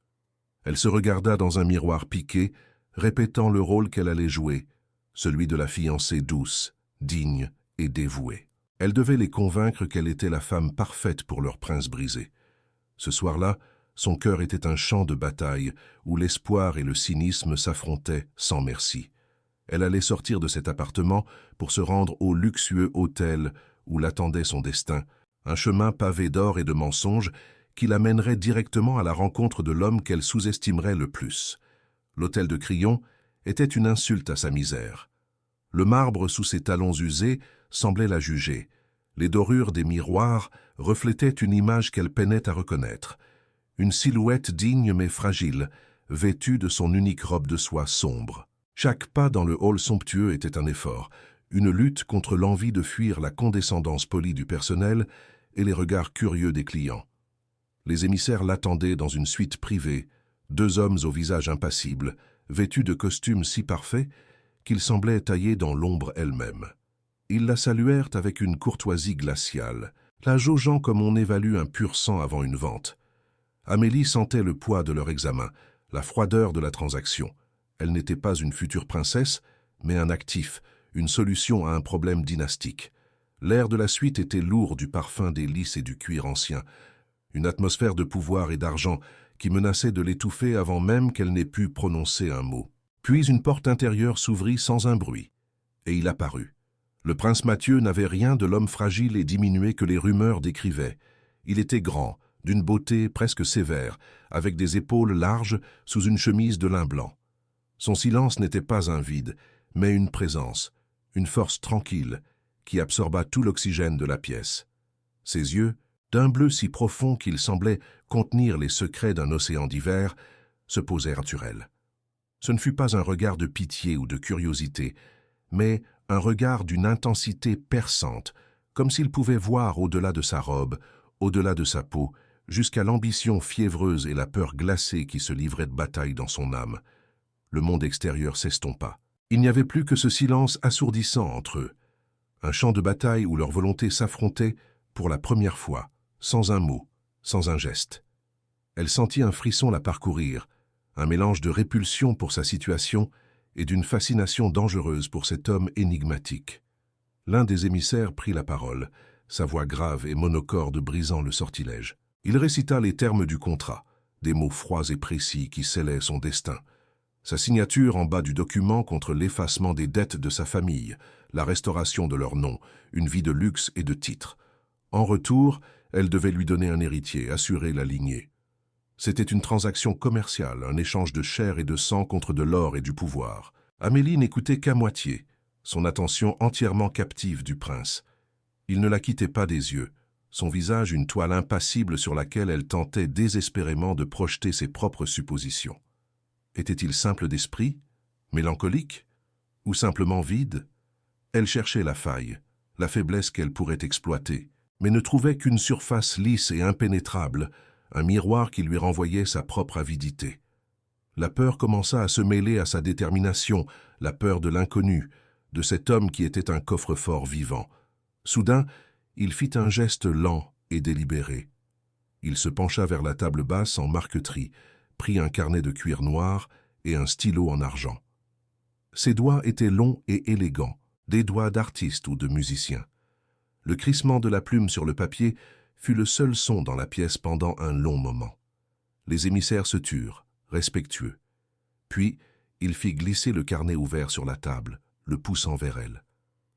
Elle se regarda dans un miroir piqué, répétant le rôle qu'elle allait jouer, celui de la fiancée douce, digne et dévouée. Elle devait les convaincre qu'elle était la femme parfaite pour leur prince brisé. Ce soir-là, Son cœur était un champ de bataille où l'espoir et le cynisme s'affrontaient sans merci. Elle allait sortir de cet appartement pour se rendre au luxueux hôtel où l'attendait son destin, un chemin pavé d'or et de mensonges qui l'amènerait directement à la rencontre de l'homme qu'elle sous-estimerait le plus. L'hôtel de Crillon était une insulte à sa misère. Le marbre sous ses talons usés semblait la juger. Les dorures des miroirs reflétaient une image qu'elle peinait à reconnaître. Une silhouette digne mais fragile, vêtue de son unique robe de soie sombre. Chaque pas dans le hall somptueux était un effort, une lutte contre l'envie de fuir la condescendance polie du personnel et les regards curieux des clients. Les émissaires l'attendaient dans une suite privée, deux hommes au visage impassible, vêtus de costumes si parfaits qu'ils semblaient taillés dans l'ombre elle-même. Ils la saluèrent avec une courtoisie glaciale, la jaugeant comme on évalue un pur sang avant une vente. Amélie sentait le poids de leur examen, la froideur de la transaction. Elle n'était pas une future princesse, mais un actif, une solution à un problème dynastique. L'air de la suite était lourd du parfum des lys et du cuir ancien, une atmosphère de pouvoir et d'argent qui menaçait de l'étouffer avant même qu'elle n'ait pu prononcer un mot. Puis une porte intérieure s'ouvrit sans un bruit, et il apparut. Le prince Mathieu n'avait rien de l'homme fragile et diminué que les rumeurs décrivaient. Il était grand, d'une beauté presque sévère, avec des épaules larges sous une chemise de lin blanc. Son silence n'était pas un vide, mais une présence, une force tranquille, qui absorba tout l'oxygène de la pièce. Ses yeux, d'un bleu si profond qu'il semblait contenir les secrets d'un océan d'hiver, se posèrent sur elle. Ce ne fut pas un regard de pitié ou de curiosité, mais un regard d'une intensité perçante, comme s'il pouvait voir au-delà de sa robe, au-delà de sa peau, jusqu'à l'ambition fiévreuse et la peur glacée qui se livraient de bataille dans son âme. Le monde extérieur s'estompa. Il n'y avait plus que ce silence assourdissant entre eux. Un champ de bataille où leurs volontés s'affrontaient pour la première fois, sans un mot, sans un geste. Elle sentit un frisson la parcourir, un mélange de répulsion pour sa situation et d'une fascination dangereuse pour cet homme énigmatique. L'un des émissaires prit la parole, sa voix grave et monocorde brisant le sortilège. Il récita les termes du contrat, des mots froids et précis qui scellaient son destin. Sa signature en bas du document contre l'effacement des dettes de sa famille, la restauration de leur nom, une vie de luxe et de titres. En retour, elle devait lui donner un héritier, assurer la lignée. C'était une transaction commerciale, un échange de chair et de sang contre de l'or et du pouvoir. Amélie n'écoutait qu'à moitié, son attention entièrement captive du prince. Il ne la quittait pas des yeux, son visage une toile impassible sur laquelle elle tentait désespérément de projeter ses propres suppositions. Était-il simple d'esprit, mélancolique, ou simplement vide? Elle cherchait la faille, la faiblesse qu'elle pourrait exploiter, mais ne trouvait qu'une surface lisse et impénétrable, un miroir qui lui renvoyait sa propre avidité. La peur commença à se mêler à sa détermination, la peur de l'inconnu, de cet homme qui était un coffre-fort vivant. Soudain, il fit un geste lent et délibéré. Il se pencha vers la table basse en marqueterie, prit un carnet de cuir noir et un stylo en argent. Ses doigts étaient longs et élégants, des doigts d'artiste ou de musicien. Le crissement de la plume sur le papier fut le seul son dans la pièce pendant un long moment. Les émissaires se turent, respectueux. Puis, il fit glisser le carnet ouvert sur la table, le poussant vers elle.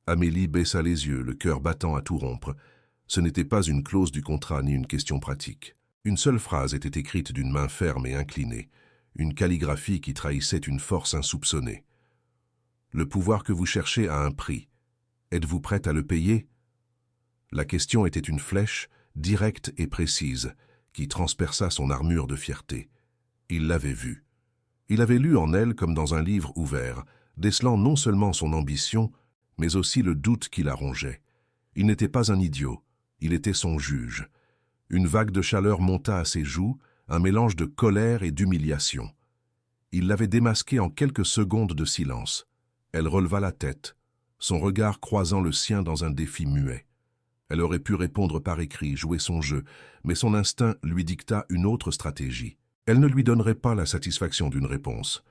Amélie baissa les yeux, le cœur battant à tout rompre. Ce n'était pas une clause du contrat ni une question pratique. Une seule phrase était écrite d'une main ferme et inclinée, une calligraphie qui trahissait une force insoupçonnée. « Le pouvoir que vous cherchez a un prix. Êtes-vous prête à le payer ?» La question était une flèche, directe et précise, qui transperça son armure de fierté. Il l'avait vue. Il avait lu en elle comme dans un livre ouvert, décelant non seulement son ambition, mais aussi le doute qui la rongeait. Il n'était pas un idiot, il était son juge. Une vague de chaleur monta à ses joues, un mélange de colère et d'humiliation. Il l'avait démasquée en quelques secondes de silence. Elle releva la tête, son regard croisant le sien dans un défi muet. Elle aurait pu répondre par écrit, jouer son jeu, mais son instinct lui dicta une autre stratégie. Elle ne lui donnerait pas la satisfaction d'une réponse.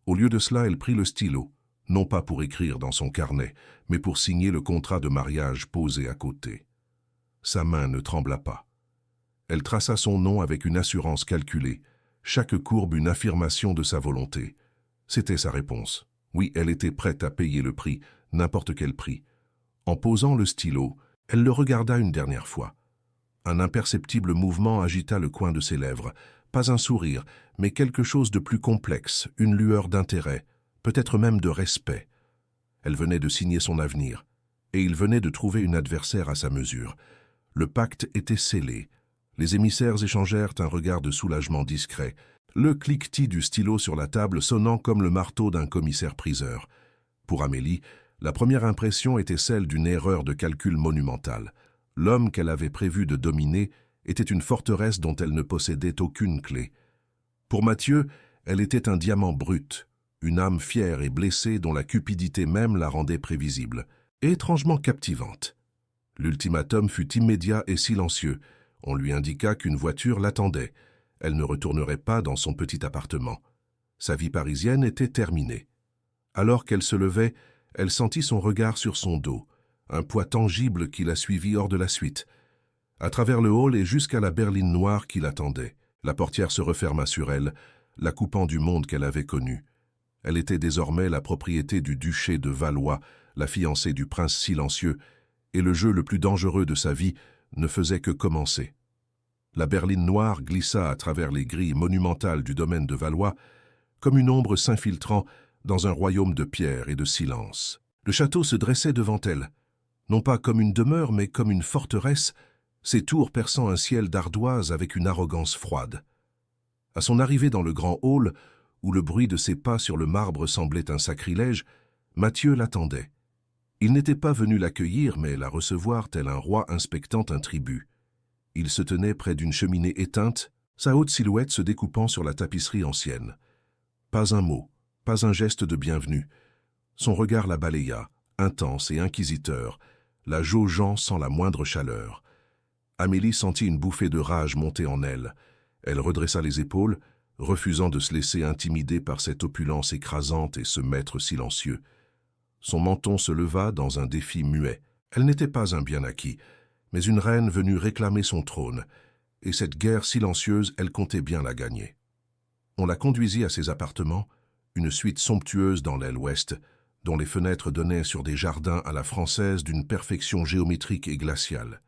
Au lieu de cela, elle prit le stylo, non pas pour écrire dans son carnet, mais pour signer le contrat de mariage posé à côté. Sa main ne trembla pas. Elle traça son nom avec une assurance calculée, chaque courbe une affirmation de sa volonté. C'était sa réponse. Oui, elle était prête à payer le prix, n'importe quel prix. En posant le stylo, elle le regarda une dernière fois. Un imperceptible mouvement agita le coin de ses lèvres. Pas un sourire, mais quelque chose de plus complexe, une lueur d'intérêt, peut-être même de respect. Elle venait de signer son avenir, et il venait de trouver une adversaire à sa mesure. Le pacte était scellé. Les émissaires échangèrent un regard de soulagement discret, le cliquetis du stylo sur la table sonnant comme le marteau d'un commissaire-priseur. Pour Amélie, la première impression était celle d'une erreur de calcul monumentale. L'homme qu'elle avait prévu de dominer était une forteresse dont elle ne possédait aucune clé. Pour Mathieu, elle était un diamant brut, une âme fière et blessée dont la cupidité même la rendait prévisible, et étrangement captivante. L'ultimatum fut immédiat et silencieux. On lui indiqua qu'une voiture l'attendait. Elle ne retournerait pas dans son petit appartement. Sa vie parisienne était terminée. Alors qu'elle se levait, elle sentit son regard sur son dos, un poids tangible qui la suivit hors de la suite. À travers le hall et jusqu'à la berline noire qui l'attendait, la portière se referma sur elle, la coupant du monde qu'elle avait connu. Elle était désormais la propriété du duché de Valois, la fiancée du prince silencieux, et le jeu le plus dangereux de sa vie ne faisait que commencer. La berline noire glissa à travers les grilles monumentales du domaine de Valois, comme une ombre s'infiltrant dans un royaume de pierre et de silence. Le château se dressait devant elle, non pas comme une demeure, mais comme une forteresse, ses tours perçant un ciel d'ardoise avec une arrogance froide. À son arrivée dans le grand hall, où le bruit de ses pas sur le marbre semblait un sacrilège, Mathieu l'attendait. Il n'était pas venu l'accueillir, mais la recevoir tel un roi inspectant un tribut. Il se tenait près d'une cheminée éteinte, sa haute silhouette se découpant sur la tapisserie ancienne. Pas un mot, pas un geste de bienvenue. Son regard la balaya, intense et inquisiteur, la jaugeant sans la moindre chaleur. Amélie sentit une bouffée de rage monter en elle. Elle redressa les épaules, refusant de se laisser intimider par cette opulence écrasante et ce maître silencieux. Son menton se leva dans un défi muet. Elle n'était pas un bien acquis, mais une reine venue réclamer son trône, et cette guerre silencieuse, elle comptait bien la gagner. On la conduisit à ses appartements, une suite somptueuse dans l'aile ouest, dont les fenêtres donnaient sur des jardins à la française d'une perfection géométrique et glaciale.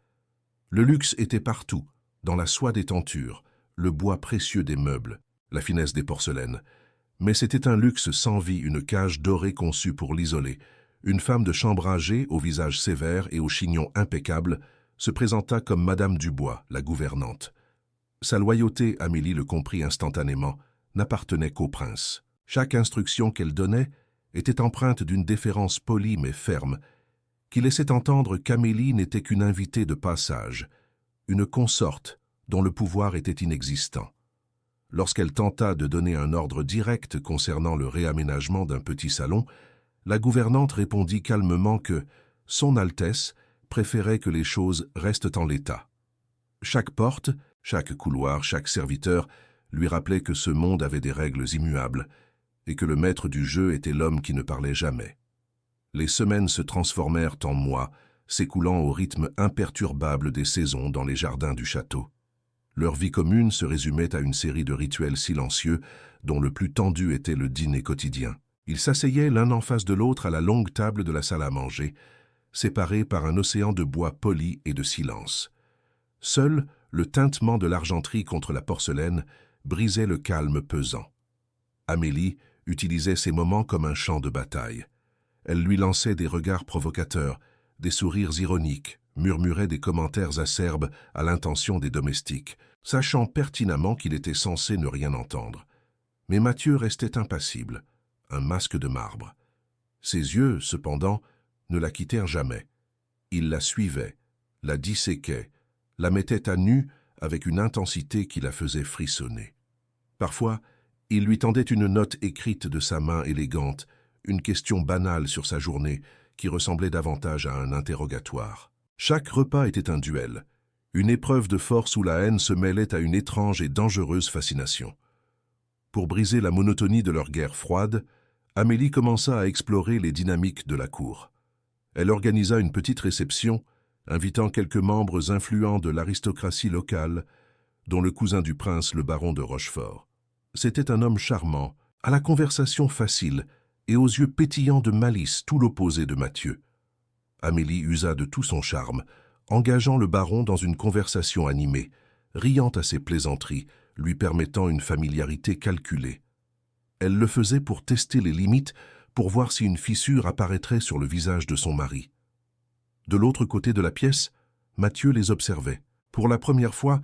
Le luxe était partout, dans la soie des tentures, le bois précieux des meubles, la finesse des porcelaines. Mais c'était un luxe sans vie, une cage dorée conçue pour l'isoler. Une femme de chambre âgée, au visage sévère et au chignon impeccable, se présenta comme Madame Dubois, la gouvernante. Sa loyauté, Amélie le comprit instantanément, n'appartenait qu'au prince. Chaque instruction qu'elle donnait était empreinte d'une déférence polie mais ferme, qui laissait entendre qu'Amélie n'était qu'une invitée de passage, une consorte dont le pouvoir était inexistant. Lorsqu'elle tenta de donner un ordre direct concernant le réaménagement d'un petit salon, la gouvernante répondit calmement que Son Altesse préférait que les choses restent en l'état. Chaque porte, chaque couloir, chaque serviteur lui rappelait que ce monde avait des règles immuables et que le maître du jeu était l'homme qui ne parlait jamais. Les semaines se transformèrent en mois, s'écoulant au rythme imperturbable des saisons dans les jardins du château. Leur vie commune se résumait à une série de rituels silencieux dont le plus tendu était le dîner quotidien. Ils s'asseyaient l'un en face de l'autre à la longue table de la salle à manger, séparés par un océan de bois poli et de silence. Seul le tintement de l'argenterie contre la porcelaine brisait le calme pesant. Amélie utilisait ces moments comme un champ de bataille. Elle lui lançait des regards provocateurs, des sourires ironiques, murmurait des commentaires acerbes à l'intention des domestiques, sachant pertinemment qu'il était censé ne rien entendre. Mais Mathieu restait impassible, un masque de marbre. Ses yeux, cependant, ne la quittèrent jamais. Il la suivait, la disséquait, la mettait à nu avec une intensité qui la faisait frissonner. Parfois, il lui tendait une note écrite de sa main élégante, une question banale sur sa journée qui ressemblait davantage à un interrogatoire. Chaque repas était un duel, une épreuve de force où la haine se mêlait à une étrange et dangereuse fascination. Pour briser la monotonie de leur guerre froide, Amélie commença à explorer les dynamiques de la cour. Elle organisa une petite réception, invitant quelques membres influents de l'aristocratie locale, dont le cousin du prince, le baron de Rochefort. C'était un homme charmant, à la conversation facile et aux yeux pétillants de malice, tout l'opposé de Mathieu. Amélie usa de tout son charme, engageant le baron dans une conversation animée, riant à ses plaisanteries, lui permettant une familiarité calculée. Elle le faisait pour tester les limites, pour voir si une fissure apparaîtrait sur le visage de son mari. De l'autre côté de la pièce, Mathieu les observait. Pour la première fois,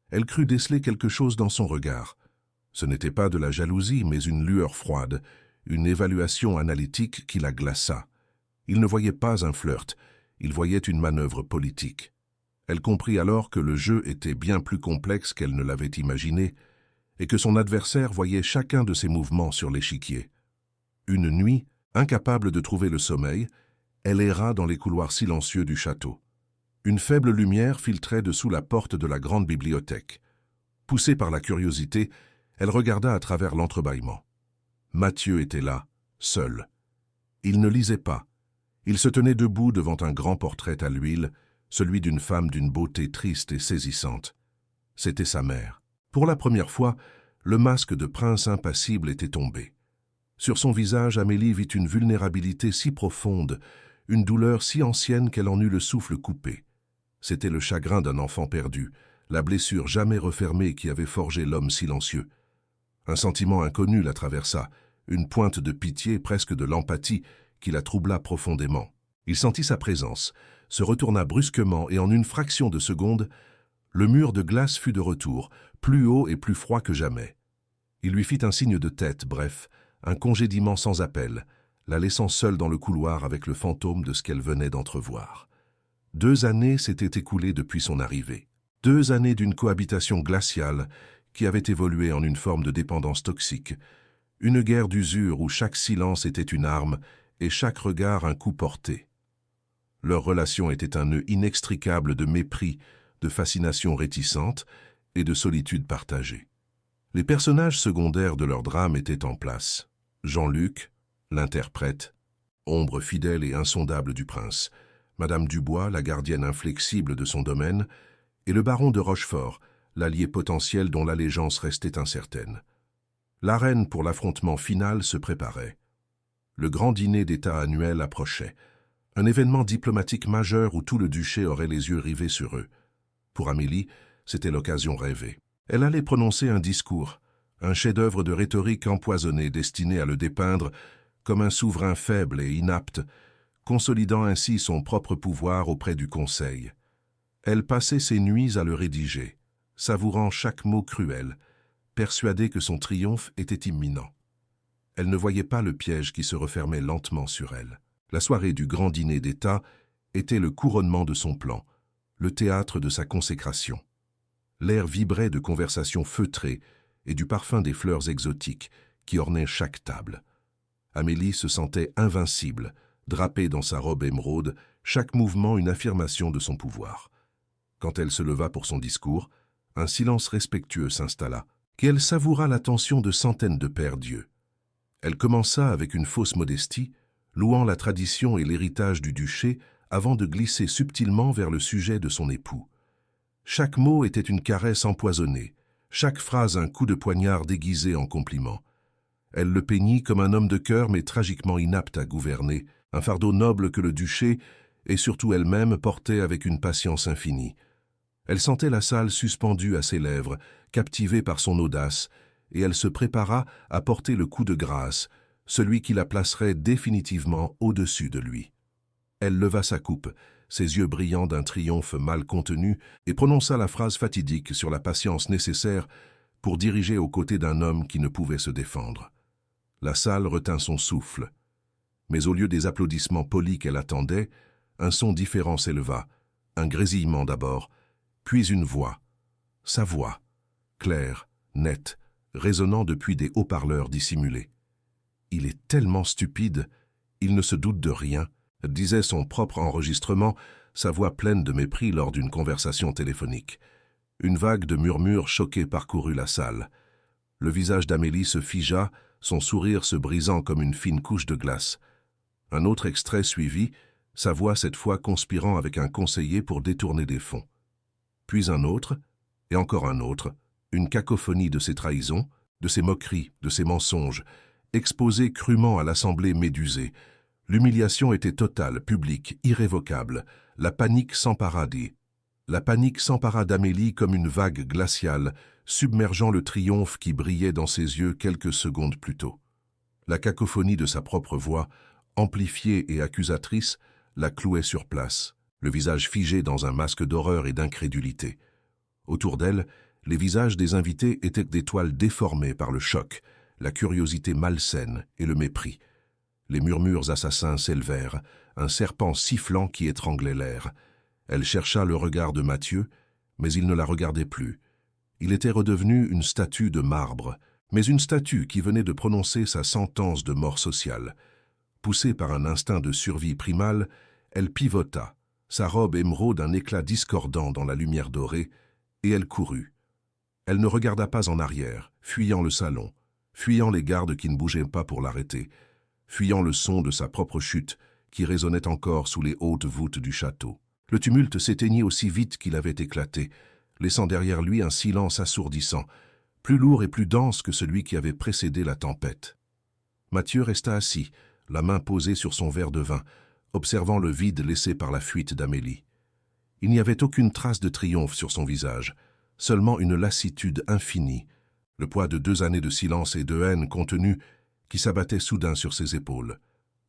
elle crut déceler quelque chose dans son regard. Ce n'était pas de la jalousie, mais une lueur froide, une évaluation analytique qui la glaça. Il ne voyait pas un flirt, il voyait une manœuvre politique. Elle comprit alors que le jeu était bien plus complexe qu'elle ne l'avait imaginé, et que son adversaire voyait chacun de ses mouvements sur l'échiquier. Une nuit, incapable de trouver le sommeil, elle erra dans les couloirs silencieux du château. Une faible lumière filtrait dessous la porte de la grande bibliothèque. Poussée par la curiosité, elle regarda à travers l'entrebâillement. Mathieu était là, seul. Il ne lisait pas. Il se tenait debout devant un grand portrait à l'huile, celui d'une femme d'une beauté triste et saisissante. C'était sa mère. Pour la première fois, le masque de prince impassible était tombé. Sur son visage, Amélie vit une vulnérabilité si profonde, une douleur si ancienne qu'elle en eut le souffle coupé. C'était le chagrin d'un enfant perdu, la blessure jamais refermée qui avait forgé l'homme silencieux. Un sentiment inconnu la traversa, une pointe de pitié, presque de l'empathie, qui la troubla profondément. Il sentit sa présence, se retourna brusquement et en une fraction de seconde, le mur de glace fut de retour, plus haut et plus froid que jamais. Il lui fit un signe de tête, bref, un congédiement sans appel, la laissant seule dans le couloir avec le fantôme de ce qu'elle venait d'entrevoir. 2 années s'étaient écoulées depuis son arrivée. 2 années d'une cohabitation glaciale qui avait évolué en une forme de dépendance toxique, une guerre d'usure où chaque silence était une arme et chaque regard un coup porté. Leur relation était un nœud inextricable de mépris, de fascination réticente et de solitude partagée. Les personnages secondaires de leur drame étaient en place. Jean-Luc, l'interprète, ombre fidèle et insondable du prince, Madame Dubois, la gardienne inflexible de son domaine, et le baron de Rochefort, l'allié potentiel dont l'allégeance restait incertaine. L'arène pour l'affrontement final se préparait. Le grand dîner d'État annuel approchait, un événement diplomatique majeur où tout le duché aurait les yeux rivés sur eux. Pour Amélie, c'était l'occasion rêvée. Elle allait prononcer un discours, un chef-d'œuvre de rhétorique empoisonnée destiné à le dépeindre comme un souverain faible et inapte, consolidant ainsi son propre pouvoir auprès du Conseil. Elle passait ses nuits à le rédiger, savourant chaque mot cruel, persuadée que son triomphe était imminent. Elle ne voyait pas le piège qui se refermait lentement sur elle. La soirée du grand dîner d'État était le couronnement de son plan, le théâtre de sa consécration. L'air vibrait de conversations feutrées et du parfum des fleurs exotiques qui ornaient chaque table. Amélie se sentait invincible, drapée dans sa robe émeraude, chaque mouvement une affirmation de son pouvoir. Quand elle se leva pour son discours, un silence respectueux s'installa, qu'elle savoura l'attention de centaines de pères dieux. Elle commença avec une fausse modestie, louant la tradition et l'héritage du duché avant de glisser subtilement vers le sujet de son époux. Chaque mot était une caresse empoisonnée, chaque phrase un coup de poignard déguisé en compliment. Elle le peignit comme un homme de cœur mais tragiquement inapte à gouverner, un fardeau noble que le duché, et surtout elle-même, portait avec une patience infinie. Elle sentait la salle suspendue à ses lèvres, captivée par son audace, et elle se prépara à porter le coup de grâce, celui qui la placerait définitivement au-dessus de lui. Elle leva sa coupe, ses yeux brillants d'un triomphe mal contenu, et prononça la phrase fatidique sur la patience nécessaire pour diriger aux côtés d'un homme qui ne pouvait se défendre. La salle retint son souffle. Mais au lieu des applaudissements polis qu'elle attendait, un son différent s'éleva, un grésillement d'abord, puis une voix, sa voix, claire, nette, résonnant depuis des haut-parleurs dissimulés. « Il est tellement stupide, il ne se doute de rien », disait son propre enregistrement, sa voix pleine de mépris lors d'une conversation téléphonique. Une vague de murmures choqués parcourut la salle. Le visage d'Amélie se figea, son sourire se brisant comme une fine couche de glace. Un autre extrait suivit, sa voix cette fois conspirant avec un conseiller pour détourner des fonds. Puis un autre, et encore un autre, une cacophonie de ses trahisons, de ses moqueries, de ses mensonges, exposés crûment à l'assemblée médusée. L'humiliation était totale, publique, irrévocable. La panique s'empara d'Amélie comme une vague glaciale, submergeant le triomphe qui brillait dans ses yeux quelques secondes plus tôt. La cacophonie de sa propre voix, amplifiée et accusatrice, la clouait sur place, le visage figé dans un masque d'horreur et d'incrédulité. Autour d'elle, les visages des invités étaient des toiles déformées par le choc, la curiosité malsaine et le mépris. Les murmures assassins s'élevèrent, un serpent sifflant qui étranglait l'air. Elle chercha le regard de Mathieu, mais il ne la regardait plus. Il était redevenu une statue de marbre, mais une statue qui venait de prononcer sa sentence de mort sociale. Poussée par un instinct de survie primale, elle pivota, sa robe émeraude d'un éclat discordant dans la lumière dorée, et elle courut. Elle ne regarda pas en arrière, fuyant le salon, fuyant les gardes qui ne bougeaient pas pour l'arrêter, fuyant le son de sa propre chute qui résonnait encore sous les hautes voûtes du château. Le tumulte s'éteignit aussi vite qu'il avait éclaté, laissant derrière lui un silence assourdissant, plus lourd et plus dense que celui qui avait précédé la tempête. Mathieu resta assis, la main posée sur son verre de vin, observant le vide laissé par la fuite d'Amélie. Il n'y avait aucune trace de triomphe sur son visage, seulement une lassitude infinie, le poids de 2 années de silence et de haine contenue qui s'abattait soudain sur ses épaules.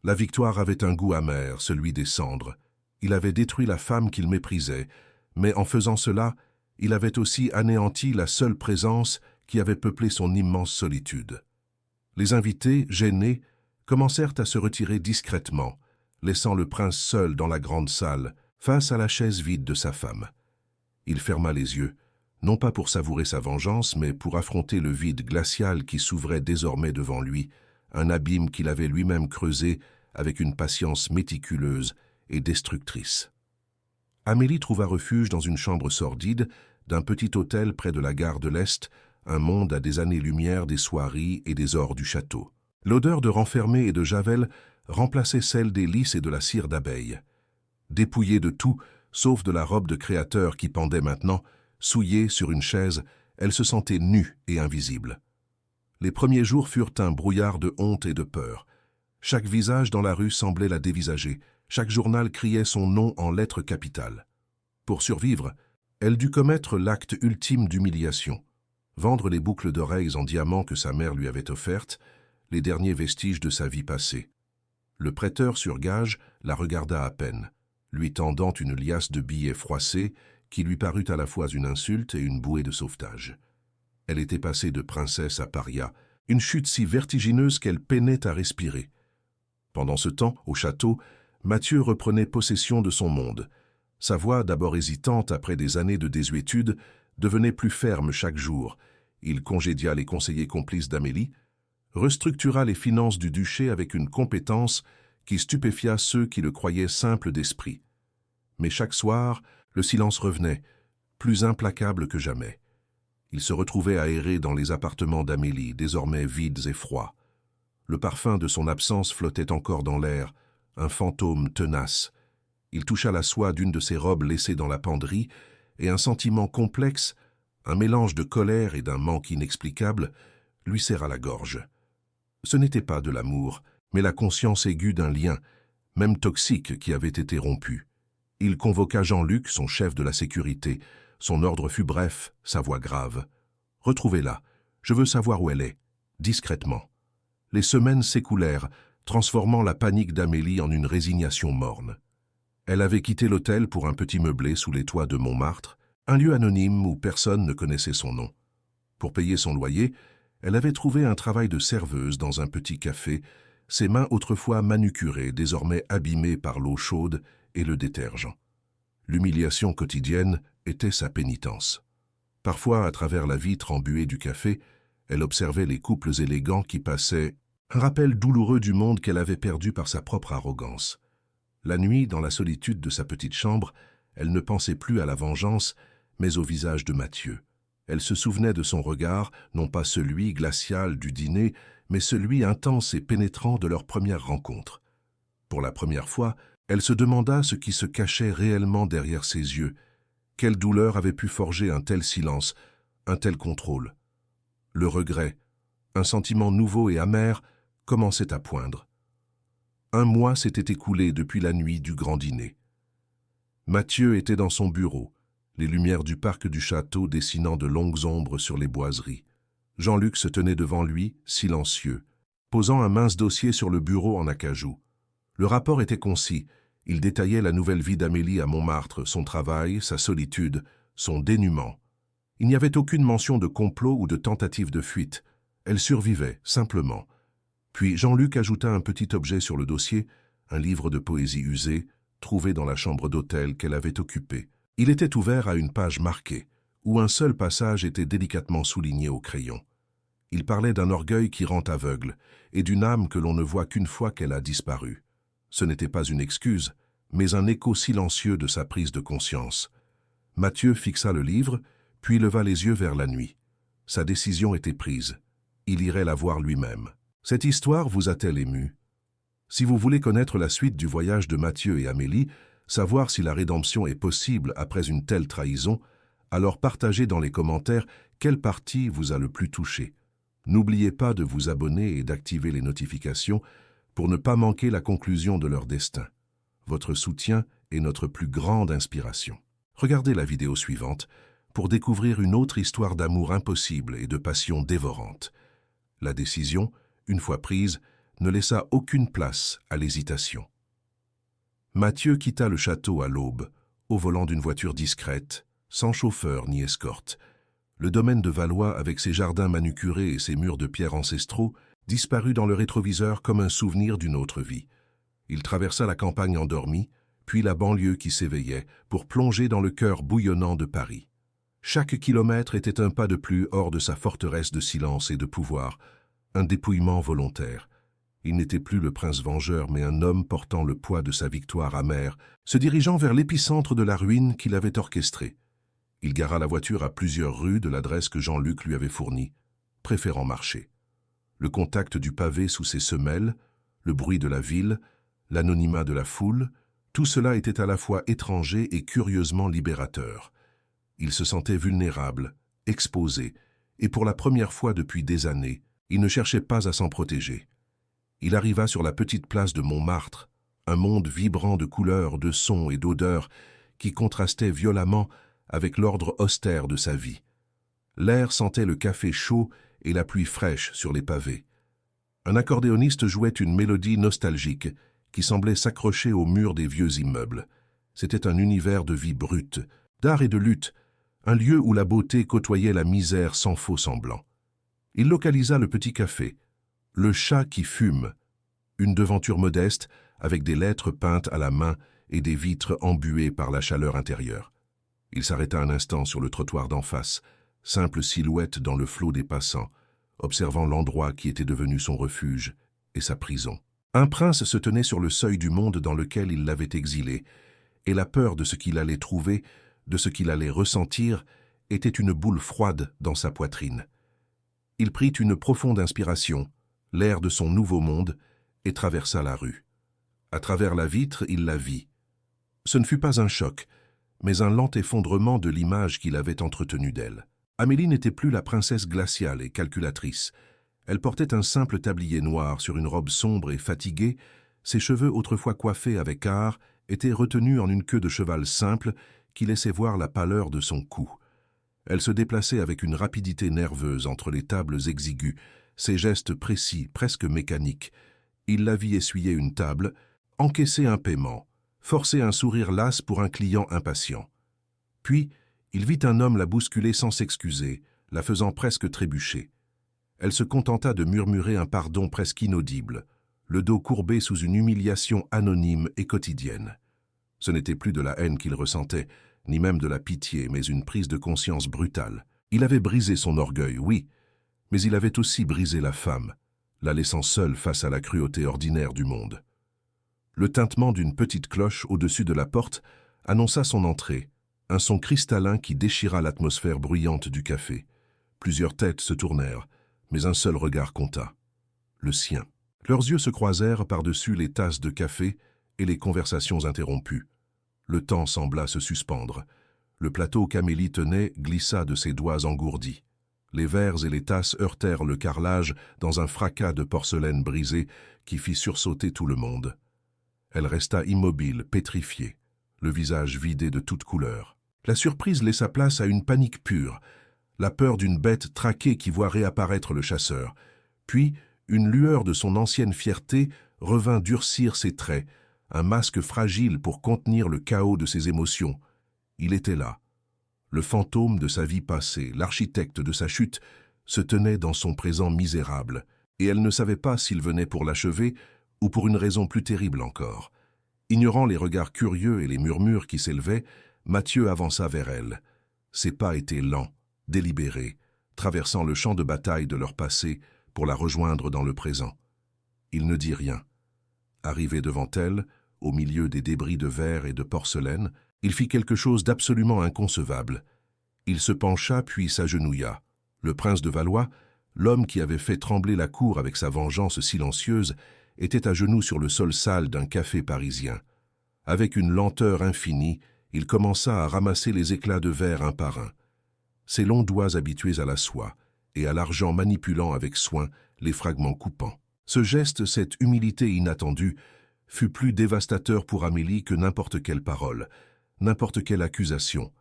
La victoire avait un goût amer, celui des cendres. Il avait détruit la femme qu'il méprisait, mais en faisant cela, il avait aussi anéanti la seule présence qui avait peuplé son immense solitude. Les invités, gênés, commencèrent à se retirer discrètement, laissant le prince seul dans la grande salle, face à la chaise vide de sa femme. Il ferma les yeux, non pas pour savourer sa vengeance, mais pour affronter le vide glacial qui s'ouvrait désormais devant lui, un abîme qu'il avait lui-même creusé avec une patience méticuleuse et destructrice. Amélie trouva refuge dans une chambre sordide d'un petit hôtel près de la gare de l'Est, un monde à des années-lumière des soieries et des ors du château. L'odeur de renfermé et de javel remplaçait celle des lys et de la cire d'abeille. Dépouillée de tout, sauf de la robe de créateur qui pendait maintenant, souillée sur une chaise, elle se sentait nue et invisible. Les premiers jours furent un brouillard de honte et de peur. Chaque visage dans la rue semblait la dévisager, chaque journal criait son nom en lettres capitales. Pour survivre, elle dut commettre l'acte ultime d'humiliation, vendre les boucles d'oreilles en diamants que sa mère lui avait offertes, les derniers vestiges de sa vie passée. Le prêteur sur gage la regarda à peine, lui tendant une liasse de billets froissés qui lui parut à la fois une insulte et une bouée de sauvetage. Elle était passée de princesse à paria, une chute si vertigineuse qu'elle peinait à respirer. Pendant ce temps, au château, Mathieu reprenait possession de son monde. Sa voix, d'abord hésitante après des années de désuétude, devenait plus ferme chaque jour. Il congédia les conseillers complices d'Amélie, restructura les finances du duché avec une compétence qui stupéfia ceux qui le croyaient simple d'esprit. Mais chaque soir, le silence revenait, plus implacable que jamais. Il se retrouvait à errer dans les appartements d'Amélie, désormais vides et froids. Le parfum de son absence flottait encore dans l'air, un fantôme tenace. Il toucha la soie d'une de ses robes laissées dans la penderie, et un sentiment complexe, un mélange de colère et d'un manque inexplicable, lui serra la gorge. Ce n'était pas de l'amour, mais la conscience aiguë d'un lien, même toxique, qui avait été rompu. Il convoqua Jean-Luc, son chef de la sécurité. Son ordre fut bref, sa voix grave. « Retrouvez-la. Je veux savoir où elle est. » Discrètement. Les semaines s'écoulèrent, transformant la panique d'Amélie en une résignation morne. Elle avait quitté l'hôtel pour un petit meublé sous les toits de Montmartre, un lieu anonyme où personne ne connaissait son nom. Pour payer son loyer, elle avait trouvé un travail de serveuse dans un petit café, ses mains autrefois manucurées, désormais abîmées par l'eau chaude et le détergent. L'humiliation quotidienne était sa pénitence. Parfois, à travers la vitre embuée du café, elle observait les couples élégants qui passaient, un rappel douloureux du monde qu'elle avait perdu par sa propre arrogance. La nuit, dans la solitude de sa petite chambre, elle ne pensait plus à la vengeance, mais au visage de Mathieu. Elle se souvenait de son regard, non pas celui glacial du dîner, mais celui intense et pénétrant de leur première rencontre. Pour la première fois, elle se demanda ce qui se cachait réellement derrière ses yeux, Quelle douleur avait pu forger un tel silence, un tel contrôle? Le regret, un sentiment nouveau et amer, commençait à poindre. Un mois s'était écoulé depuis la nuit du grand dîner. Mathieu était dans son bureau, les lumières du parc du château dessinant de longues ombres sur les boiseries. Jean-Luc se tenait devant lui, silencieux, posant un mince dossier sur le bureau en acajou. Le rapport était concis. Il détaillait la nouvelle vie d'Amélie à Montmartre, son travail, sa solitude, son dénuement. Il n'y avait aucune mention de complot ou de tentative de fuite. Elle survivait, simplement. Puis Jean-Luc ajouta un petit objet sur le dossier, un livre de poésie usé, trouvé dans la chambre d'hôtel qu'elle avait occupée. Il était ouvert à une page marquée, où un seul passage était délicatement souligné au crayon. Il parlait d'un orgueil qui rend aveugle, et d'une âme que l'on ne voit qu'une fois qu'elle a disparu. Ce n'était pas une excuse, mais un écho silencieux de sa prise de conscience. Mathieu fixa le livre, puis leva les yeux vers la nuit. Sa décision était prise. Il irait la voir lui-même. Cette histoire vous a-t-elle ému? Si vous voulez connaître la suite du voyage de Mathieu et Amélie, savoir si la rédemption est possible après une telle trahison, alors partagez dans les commentaires quelle partie vous a le plus touché. N'oubliez pas de vous abonner et d'activer les notifications pour ne pas manquer la conclusion de leur destin. Votre soutien est notre plus grande inspiration. Regardez la vidéo suivante pour découvrir une autre histoire d'amour impossible et de passion dévorante. La décision, une fois prise, ne laissa aucune place à l'hésitation. Mathieu quitta le château à l'aube, au volant d'une voiture discrète, sans chauffeur ni escorte. Le domaine de Valois, avec ses jardins manucurés et ses murs de pierre ancestraux, disparut dans le rétroviseur comme un souvenir d'une autre vie. Il traversa la campagne endormie, puis la banlieue qui s'éveillait, pour plonger dans le cœur bouillonnant de Paris. Chaque kilomètre était un pas de plus hors de sa forteresse de silence et de pouvoir, un dépouillement volontaire. Il n'était plus le prince vengeur, mais un homme portant le poids de sa victoire amère, se dirigeant vers l'épicentre de la ruine qu'il avait orchestrée. Il gara la voiture à plusieurs rues de l'adresse que Jean-Luc lui avait fournie, préférant marcher. Le contact du pavé sous ses semelles, le bruit de la ville, l'anonymat de la foule, tout cela était à la fois étranger et curieusement libérateur. Il se sentait vulnérable, exposé, et pour la première fois depuis des années, il ne cherchait pas à s'en protéger. Il arriva sur la petite place de Montmartre, un monde vibrant de couleurs, de sons et d'odeurs qui contrastait violemment avec l'ordre austère de sa vie. L'air sentait le café chaud et la pluie fraîche sur les pavés. Un accordéoniste jouait une mélodie nostalgique qui semblait s'accrocher au mur des vieux immeubles. C'était un univers de vie brute, d'art et de lutte, un lieu où la beauté côtoyait la misère sans faux semblant. Il localisa le petit café, le chat qui fume, une devanture modeste avec des lettres peintes à la main et des vitres embuées par la chaleur intérieure. Il s'arrêta un instant sur le trottoir d'en face, simple silhouette dans le flot des passants, observant l'endroit qui était devenu son refuge et sa prison. Un prince se tenait sur le seuil du monde dans lequel il l'avait exilé, et la peur de ce qu'il allait trouver, de ce qu'il allait ressentir, était une boule froide dans sa poitrine. Il prit une profonde inspiration, l'air de son nouveau monde, et traversa la rue. À travers la vitre, il la vit. Ce ne fut pas un choc, mais un lent effondrement de l'image qu'il avait entretenue d'elle. Amélie n'était plus la princesse glaciale et calculatrice. Elle portait un simple tablier noir sur une robe sombre et fatiguée. Ses cheveux, autrefois coiffés avec art, étaient retenus en une queue de cheval simple qui laissait voir la pâleur de son cou. Elle se déplaçait avec une rapidité nerveuse entre les tables exiguës, ses gestes précis, presque mécaniques. Il la vit essuyer une table, encaisser un paiement, forcer un sourire las pour un client impatient. Puis, il vit un homme la bousculer sans s'excuser, la faisant presque trébucher. Elle se contenta de murmurer un pardon presque inaudible, le dos courbé sous une humiliation anonyme et quotidienne. Ce n'était plus de la haine qu'il ressentait, ni même de la pitié, mais une prise de conscience brutale. Il avait brisé son orgueil, oui, mais il avait aussi brisé la femme, la laissant seule face à la cruauté ordinaire du monde. Le tintement d'une petite cloche au-dessus de la porte annonça son entrée, un son cristallin qui déchira l'atmosphère bruyante du café. Plusieurs têtes se tournèrent, mais un seul regard compta, le sien. Leurs yeux se croisèrent par-dessus les tasses de café et les conversations interrompues. Le temps sembla se suspendre. Le plateau qu'Amélie tenait glissa de ses doigts engourdis. Les verres et les tasses heurtèrent le carrelage dans un fracas de porcelaine brisée qui fit sursauter tout le monde. Elle resta immobile, pétrifiée, le visage vidé de toute couleur. La surprise laissa place à une panique pure, la peur d'une bête traquée qui voit réapparaître le chasseur. Puis, une lueur de son ancienne fierté revint durcir ses traits, un masque fragile pour contenir le chaos de ses émotions. Il était là. Le fantôme de sa vie passée, l'architecte de sa chute, se tenait dans son présent misérable, et elle ne savait pas s'il venait pour l'achever ou pour une raison plus terrible encore. Ignorant les regards curieux et les murmures qui s'élevaient, Mathieu avança vers elle. Ses pas étaient lents, délibérés, traversant le champ de bataille de leur passé pour la rejoindre dans le présent. Il ne dit rien. Arrivé devant elle, au milieu des débris de verre et de porcelaine, il fit quelque chose d'absolument inconcevable. Il se pencha puis s'agenouilla. Le prince de Valois, l'homme qui avait fait trembler la cour avec sa vengeance silencieuse, était à genoux sur le sol sale d'un café parisien. Avec une lenteur infinie, il commença à ramasser les éclats de verre un par un. Ses longs doigts habitués à la soie et à l'argent manipulant avec soin les fragments coupants. Ce geste, cette humilité inattendue, fut plus dévastateur pour Amélie que n'importe quelle parole, n'importe quelle accusation.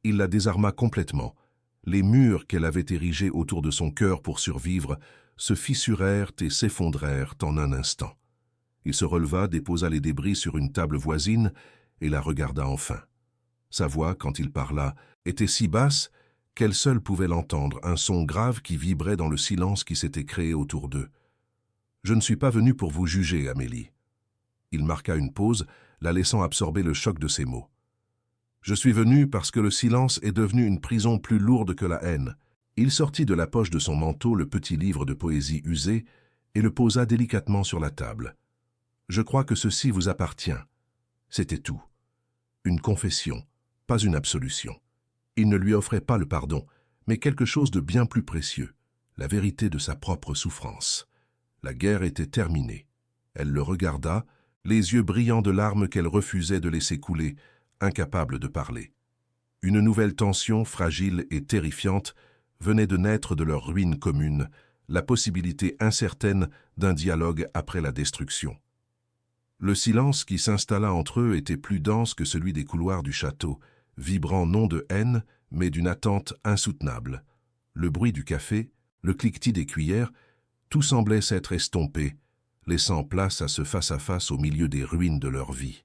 Il la désarma complètement. Les murs qu'elle avait érigés autour de son cœur pour survivre se fissurèrent et s'effondrèrent en un instant. Il se releva, déposa les débris sur une table voisine et la regarda enfin. Sa voix, quand il parla, était si basse qu'elle seule pouvait l'entendre, un son grave qui vibrait dans le silence qui s'était créé autour d'eux. « Je ne suis pas venu pour vous juger, Amélie. » Il marqua une pause, la laissant absorber le choc de ses mots. « Je suis venu parce que le silence est devenu une prison plus lourde que la haine. » Il sortit de la poche de son manteau le petit livre de poésie usé et le posa délicatement sur la table. « Je crois que ceci vous appartient. » C'était tout. Une confession, pas une absolution. Il ne lui offrait pas le pardon, mais quelque chose de bien plus précieux, la vérité de sa propre souffrance. La guerre était terminée. Elle le regarda, les yeux brillants de larmes qu'elle refusait de laisser couler, incapable de parler. Une nouvelle tension, fragile et terrifiante, venait de naître de leur ruine commune, la possibilité incertaine d'un dialogue après la destruction. Le silence qui s'installa entre eux était plus dense que celui des couloirs du château, vibrant non de haine, mais d'une attente insoutenable. Le bruit du café, le cliquetis des cuillères, tout semblait s'être estompé, laissant place à ce face-à-face au milieu des ruines de leur vie.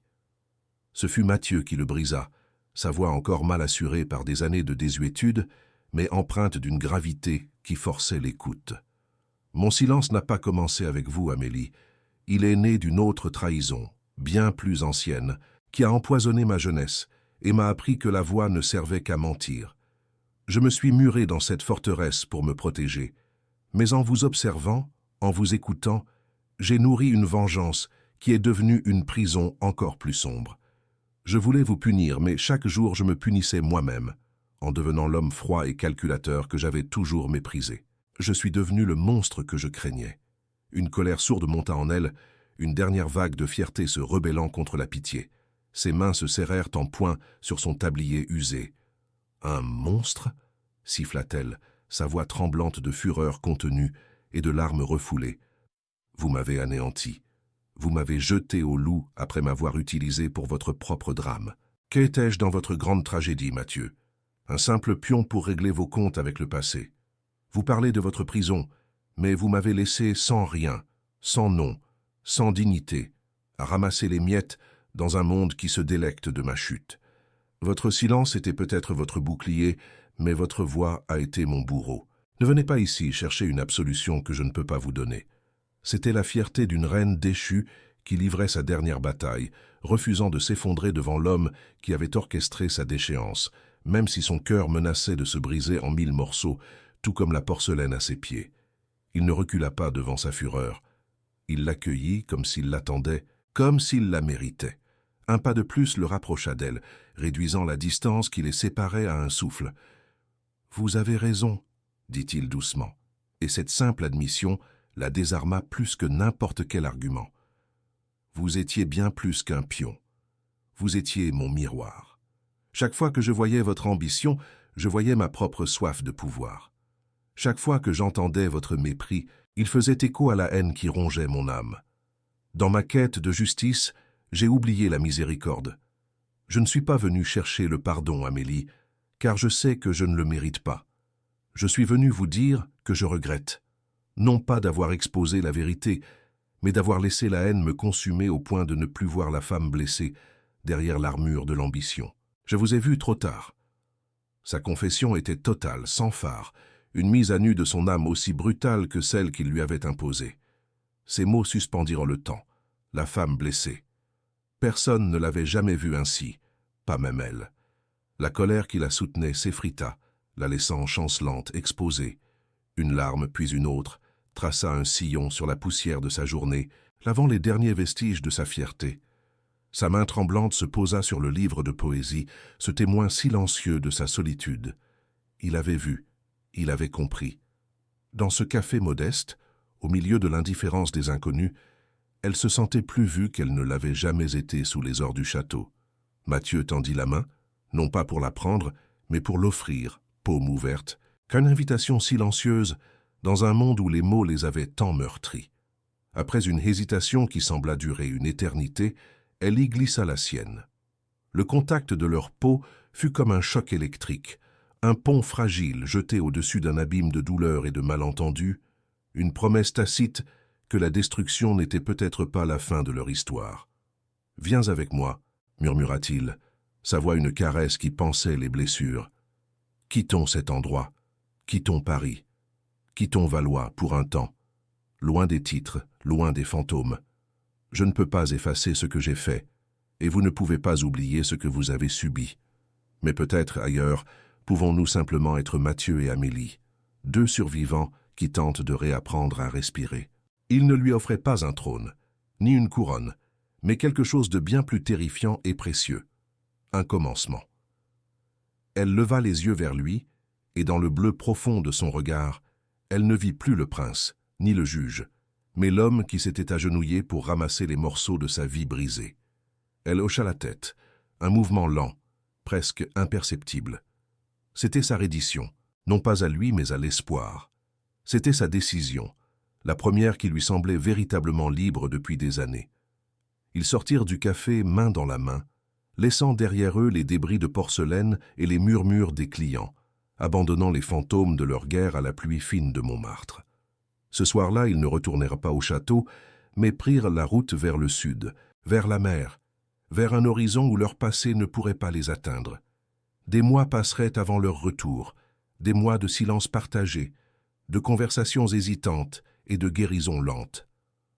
Ce fut Mathieu qui le brisa, sa voix encore mal assurée par des années de désuétude, mais empreinte d'une gravité qui forçait l'écoute. « Mon silence n'a pas commencé avec vous, Amélie. Il est né d'une autre trahison, bien plus ancienne, qui a empoisonné ma jeunesse et m'a appris que la voix ne servait qu'à mentir. Je me suis muré dans cette forteresse pour me protéger, mais en vous observant, en vous écoutant, j'ai nourri une vengeance qui est devenue une prison encore plus sombre. Je voulais vous punir, mais chaque jour je me punissais moi-même, en devenant l'homme froid et calculateur que j'avais toujours méprisé. Je suis devenu le monstre que je craignais. Une colère sourde monta en elle, une dernière vague de fierté se rebellant contre la pitié. Ses mains se serrèrent en poing sur son tablier usé. « Un monstre ?» siffla-t-elle, sa voix tremblante de fureur contenue et de larmes refoulées. « Vous m'avez anéanti. Vous m'avez jeté au loup après m'avoir utilisé pour votre propre drame. Qu'étais-je dans votre grande tragédie, Mathieu? Un simple pion pour régler vos comptes avec le passé. Vous parlez de votre prison, mais vous m'avez laissé sans rien, sans nom, sans dignité, à ramasser les miettes dans un monde qui se délecte de ma chute. Votre silence était peut-être votre bouclier, mais votre voix a été mon bourreau. Ne venez pas ici chercher une absolution que je ne peux pas vous donner. C'était la fierté d'une reine déchue qui livrait sa dernière bataille, refusant de s'effondrer devant l'homme qui avait orchestré sa déchéance, même si son cœur menaçait de se briser en 1000 morceaux, tout comme la porcelaine à ses pieds. Il ne recula pas devant sa fureur. Il l'accueillit comme s'il l'attendait, comme s'il la méritait. Un pas de plus le rapprocha d'elle, réduisant la distance qui les séparait à un souffle. « Vous avez raison, » dit-il doucement, et cette simple admission la désarma plus que n'importe quel argument. « Vous étiez bien plus qu'un pion. Vous étiez mon miroir. Chaque fois que je voyais votre ambition, je voyais ma propre soif de pouvoir. Chaque fois que j'entendais votre mépris, il faisait écho à la haine qui rongeait mon âme. Dans ma quête de justice, j'ai oublié la miséricorde. Je ne suis pas venu chercher le pardon, Amélie, car je sais que je ne le mérite pas. Je suis venu vous dire que je regrette, non pas d'avoir exposé la vérité, mais d'avoir laissé la haine me consumer au point de ne plus voir la femme blessée derrière l'armure de l'ambition. Je vous ai vu trop tard. Sa confession était totale, sans phare, une mise à nu de son âme aussi brutale que celle qu'il lui avait imposée. Ces mots suspendirent le temps, la femme blessée. Personne ne l'avait jamais vue ainsi, pas même elle. La colère qui la soutenait s'effrita, la laissant chancelante, exposée. Une larme puis une autre traça un sillon sur la poussière de sa journée, lavant les derniers vestiges de sa fierté. Sa main tremblante se posa sur le livre de poésie, ce témoin silencieux de sa solitude. Il avait vu, il avait compris. Dans ce café modeste, au milieu de l'indifférence des inconnus, elle se sentait plus vue qu'elle ne l'avait jamais été sous les ors du château. Mathieu tendit la main, non pas pour la prendre, mais pour l'offrir, paume ouverte, qu'une invitation silencieuse dans un monde où les mots les avaient tant meurtris. Après une hésitation qui sembla durer une éternité, elle y glissa la sienne. Le contact de leur peau fut comme un choc électrique, un pont fragile jeté au-dessus d'un abîme de douleur et de malentendus, une promesse tacite que la destruction n'était peut-être pas la fin de leur histoire. « Viens avec moi », murmura-t-il, sa voix une caresse qui pansait les blessures. « Quittons cet endroit, quittons Paris, quittons Valois pour un temps, loin des titres, loin des fantômes. Je ne peux pas effacer ce que j'ai fait, et vous ne pouvez pas oublier ce que vous avez subi. Mais peut-être, ailleurs, pouvons-nous simplement être Mathieu et Amélie, deux survivants qui tentent de réapprendre à respirer. » Il ne lui offrait pas un trône, ni une couronne, mais quelque chose de bien plus terrifiant et précieux, un commencement. Elle leva les yeux vers lui, et dans le bleu profond de son regard, elle ne vit plus le prince, ni le juge, mais l'homme qui s'était agenouillé pour ramasser les morceaux de sa vie brisée. Elle hocha la tête, un mouvement lent, presque imperceptible. C'était sa reddition, non pas à lui mais à l'espoir. C'était sa décision, la première qui lui semblait véritablement libre depuis des années. Ils sortirent du café main dans la main, laissant derrière eux les débris de porcelaine et les murmures des clients, abandonnant les fantômes de leur guerre à la pluie fine de Montmartre. Ce soir-là, ils ne retournèrent pas au château, mais prirent la route vers le sud, vers la mer, vers un horizon où leur passé ne pourrait pas les atteindre. Des mois passeraient avant leur retour, des mois de silence partagé, de conversations hésitantes et de guérisons lentes.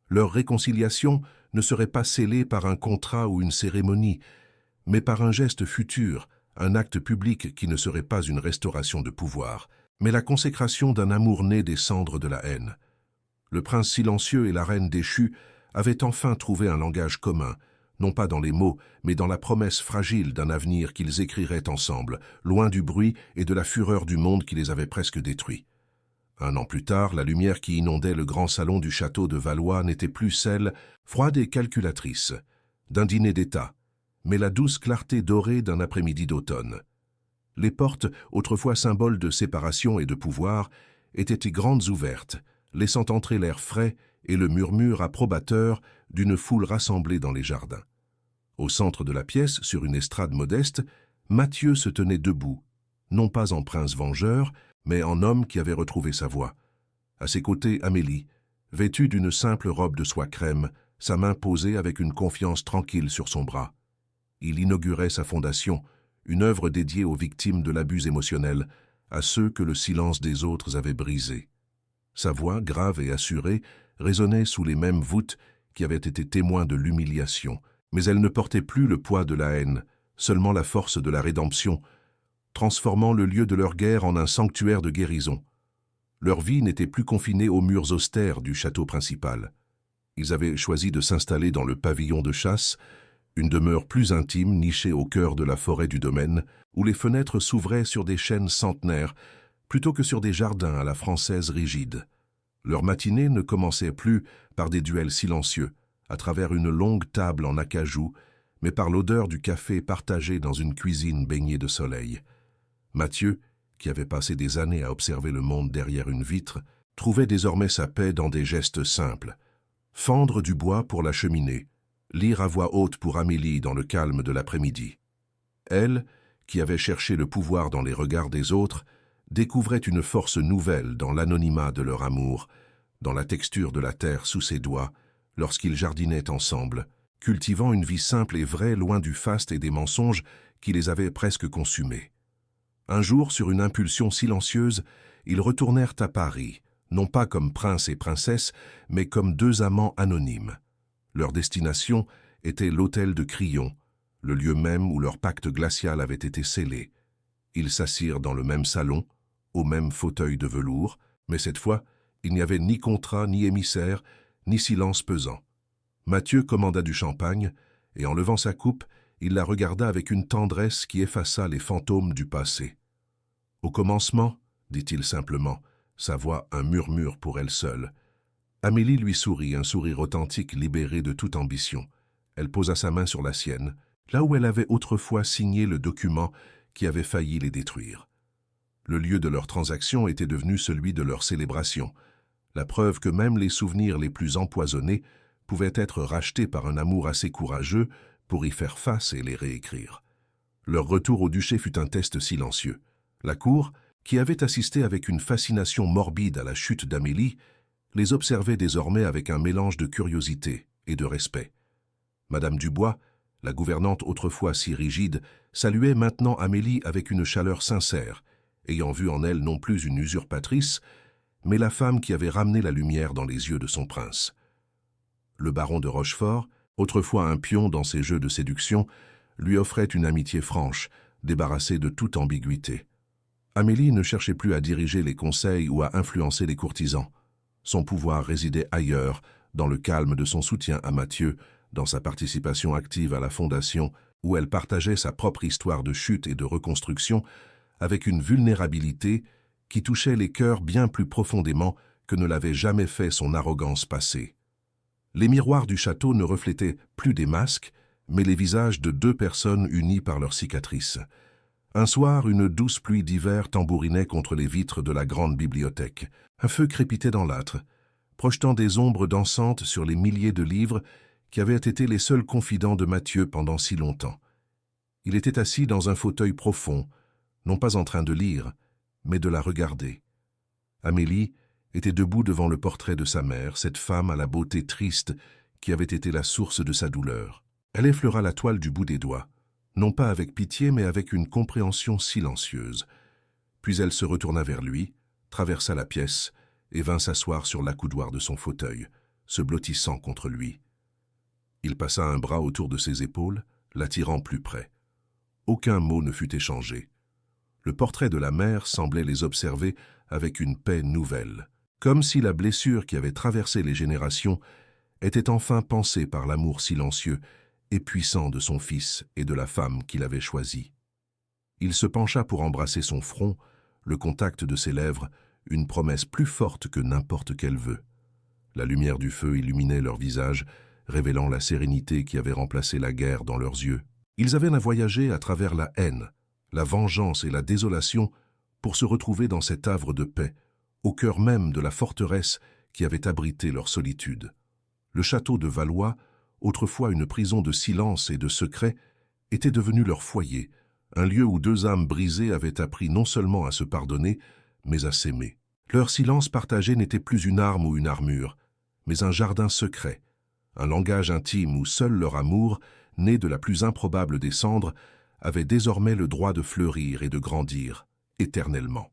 Leur réconciliation ne serait pas scellée par un contrat ou une cérémonie, mais par un geste futur, un acte public qui ne serait pas une restauration de pouvoir, mais la consécration d'un amour né des cendres de la haine. Le prince silencieux et la reine déchue avaient enfin trouvé un langage commun, non pas dans les mots, mais dans la promesse fragile d'un avenir qu'ils écriraient ensemble, loin du bruit et de la fureur du monde qui les avait presque détruits. Un an plus tard, la lumière qui inondait le grand salon du château de Valois n'était plus celle, froide et calculatrice, d'un dîner d'État, mais la douce clarté dorée d'un après-midi d'automne. Les portes, autrefois symboles de séparation et de pouvoir, étaient grandes ouvertes, laissant entrer l'air frais et le murmure approbateur d'une foule rassemblée dans les jardins. Au centre de la pièce, sur une estrade modeste, Mathieu se tenait debout, non pas en prince vengeur, mais en homme qui avait retrouvé sa voix. À ses côtés, Amélie, vêtue d'une simple robe de soie crème, sa main posée avec une confiance tranquille sur son bras. Il inaugurait sa fondation, une œuvre dédiée aux victimes de l'abus émotionnel, à ceux que le silence des autres avait brisés. Sa voix, grave et assurée, résonnait sous les mêmes voûtes qui avaient été témoins de l'humiliation, mais elle ne portait plus le poids de la haine, seulement la force de la rédemption, transformant le lieu de leur guerre en un sanctuaire de guérison. Leur vie n'était plus confinée aux murs austères du château principal. Ils avaient choisi de s'installer dans le pavillon de chasse, une demeure plus intime nichée au cœur de la forêt du domaine, où les fenêtres s'ouvraient sur des chênes centenaires plutôt que sur des jardins à la française rigide. Leur matinée ne commençait plus par des duels silencieux, à travers une longue table en acajou, mais par l'odeur du café partagé dans une cuisine baignée de soleil. Mathieu, qui avait passé des années à observer le monde derrière une vitre, trouvait désormais sa paix dans des gestes simples. Fendre du bois pour la cheminée, lire à voix haute pour Amélie dans le calme de l'après-midi. Elle, qui avait cherché le pouvoir dans les regards des autres, découvrait une force nouvelle dans l'anonymat de leur amour, dans la texture de la terre sous ses doigts, lorsqu'ils jardinaient ensemble, cultivant une vie simple et vraie loin du faste et des mensonges qui les avaient presque consumés. Un jour, sur une impulsion silencieuse, ils retournèrent à Paris, non pas comme prince et princesse, mais comme deux amants anonymes. Leur destination était l'hôtel de Crillon, le lieu même où leur pacte glacial avait été scellé. Ils s'assirent dans le même salon, au même fauteuil de velours, mais cette fois, il n'y avait ni contrat, ni émissaire, ni silence pesant. Mathieu commanda du champagne, et en levant sa coupe, il la regarda avec une tendresse qui effaça les fantômes du passé. « Au commencement, dit-il simplement, sa voix un murmure pour elle seule. Amélie lui sourit, un sourire authentique libéré de toute ambition. Elle posa sa main sur la sienne, là où elle avait autrefois signé le document qui avait failli les détruire. Le lieu de leur transaction était devenu celui de leur célébration, la preuve que même les souvenirs les plus empoisonnés pouvaient être rachetés par un amour assez courageux pour y faire face et les réécrire. Leur retour au duché fut un test silencieux. La cour, qui avait assisté avec une fascination morbide à la chute d'Amélie, les observait désormais avec un mélange de curiosité et de respect. Madame Dubois, la gouvernante autrefois si rigide, saluait maintenant Amélie avec une chaleur sincère, ayant vu en elle non plus une usurpatrice, mais la femme qui avait ramené la lumière dans les yeux de son prince. Le baron de Rochefort, autrefois un pion dans ses jeux de séduction, lui offrait une amitié franche, débarrassée de toute ambiguïté. Amélie ne cherchait plus à diriger les conseils ou à influencer les courtisans. Son pouvoir résidait ailleurs, dans le calme de son soutien à Mathieu, dans sa participation active à la fondation, où elle partageait sa propre histoire de chute et de reconstruction, avec une vulnérabilité qui touchait les cœurs bien plus profondément que ne l'avait jamais fait son arrogance passée. Les miroirs du château ne reflétaient plus des masques, mais les visages de deux personnes unies par leurs cicatrices. Un soir, une douce pluie d'hiver tambourinait contre les vitres de la grande bibliothèque. Un feu crépitait dans l'âtre, projetant des ombres dansantes sur les milliers de livres qui avaient été les seuls confidents de Mathieu pendant si longtemps. Il était assis dans un fauteuil profond, non pas en train de lire, mais de la regarder. Amélie était debout devant le portrait de sa mère, cette femme à la beauté triste qui avait été la source de sa douleur. Elle effleura la toile du bout des doigts, non pas avec pitié, mais avec une compréhension silencieuse. Puis elle se retourna vers lui, traversa la pièce et vint s'asseoir sur l'accoudoir de son fauteuil, se blottissant contre lui. Il passa un bras autour de ses épaules, l'attirant plus près. Aucun mot ne fut échangé. Le portrait de la mère semblait les observer avec une paix nouvelle, comme si la blessure qui avait traversé les générations était enfin pansée par l'amour silencieux et puissant de son fils et de la femme qu'il avait choisie. Il se pencha pour embrasser son front, le contact de ses lèvres, une promesse plus forte que n'importe quel vœu. La lumière du feu illuminait leurs visages, révélant la sérénité qui avait remplacé la guerre dans leurs yeux. Ils avaient voyagé à travers la haine, la vengeance et la désolation pour se retrouver dans cet havre de paix, au cœur même de la forteresse qui avait abrité leur solitude. Le château de Valois, autrefois une prison de silence et de secret, était devenu leur foyer, un lieu où deux âmes brisées avaient appris non seulement à se pardonner, mais à s'aimer. Leur silence partagé n'était plus une arme ou une armure, mais un jardin secret, un langage intime où seul leur amour, né de la plus improbable des cendres, avait désormais le droit de fleurir et de grandir éternellement.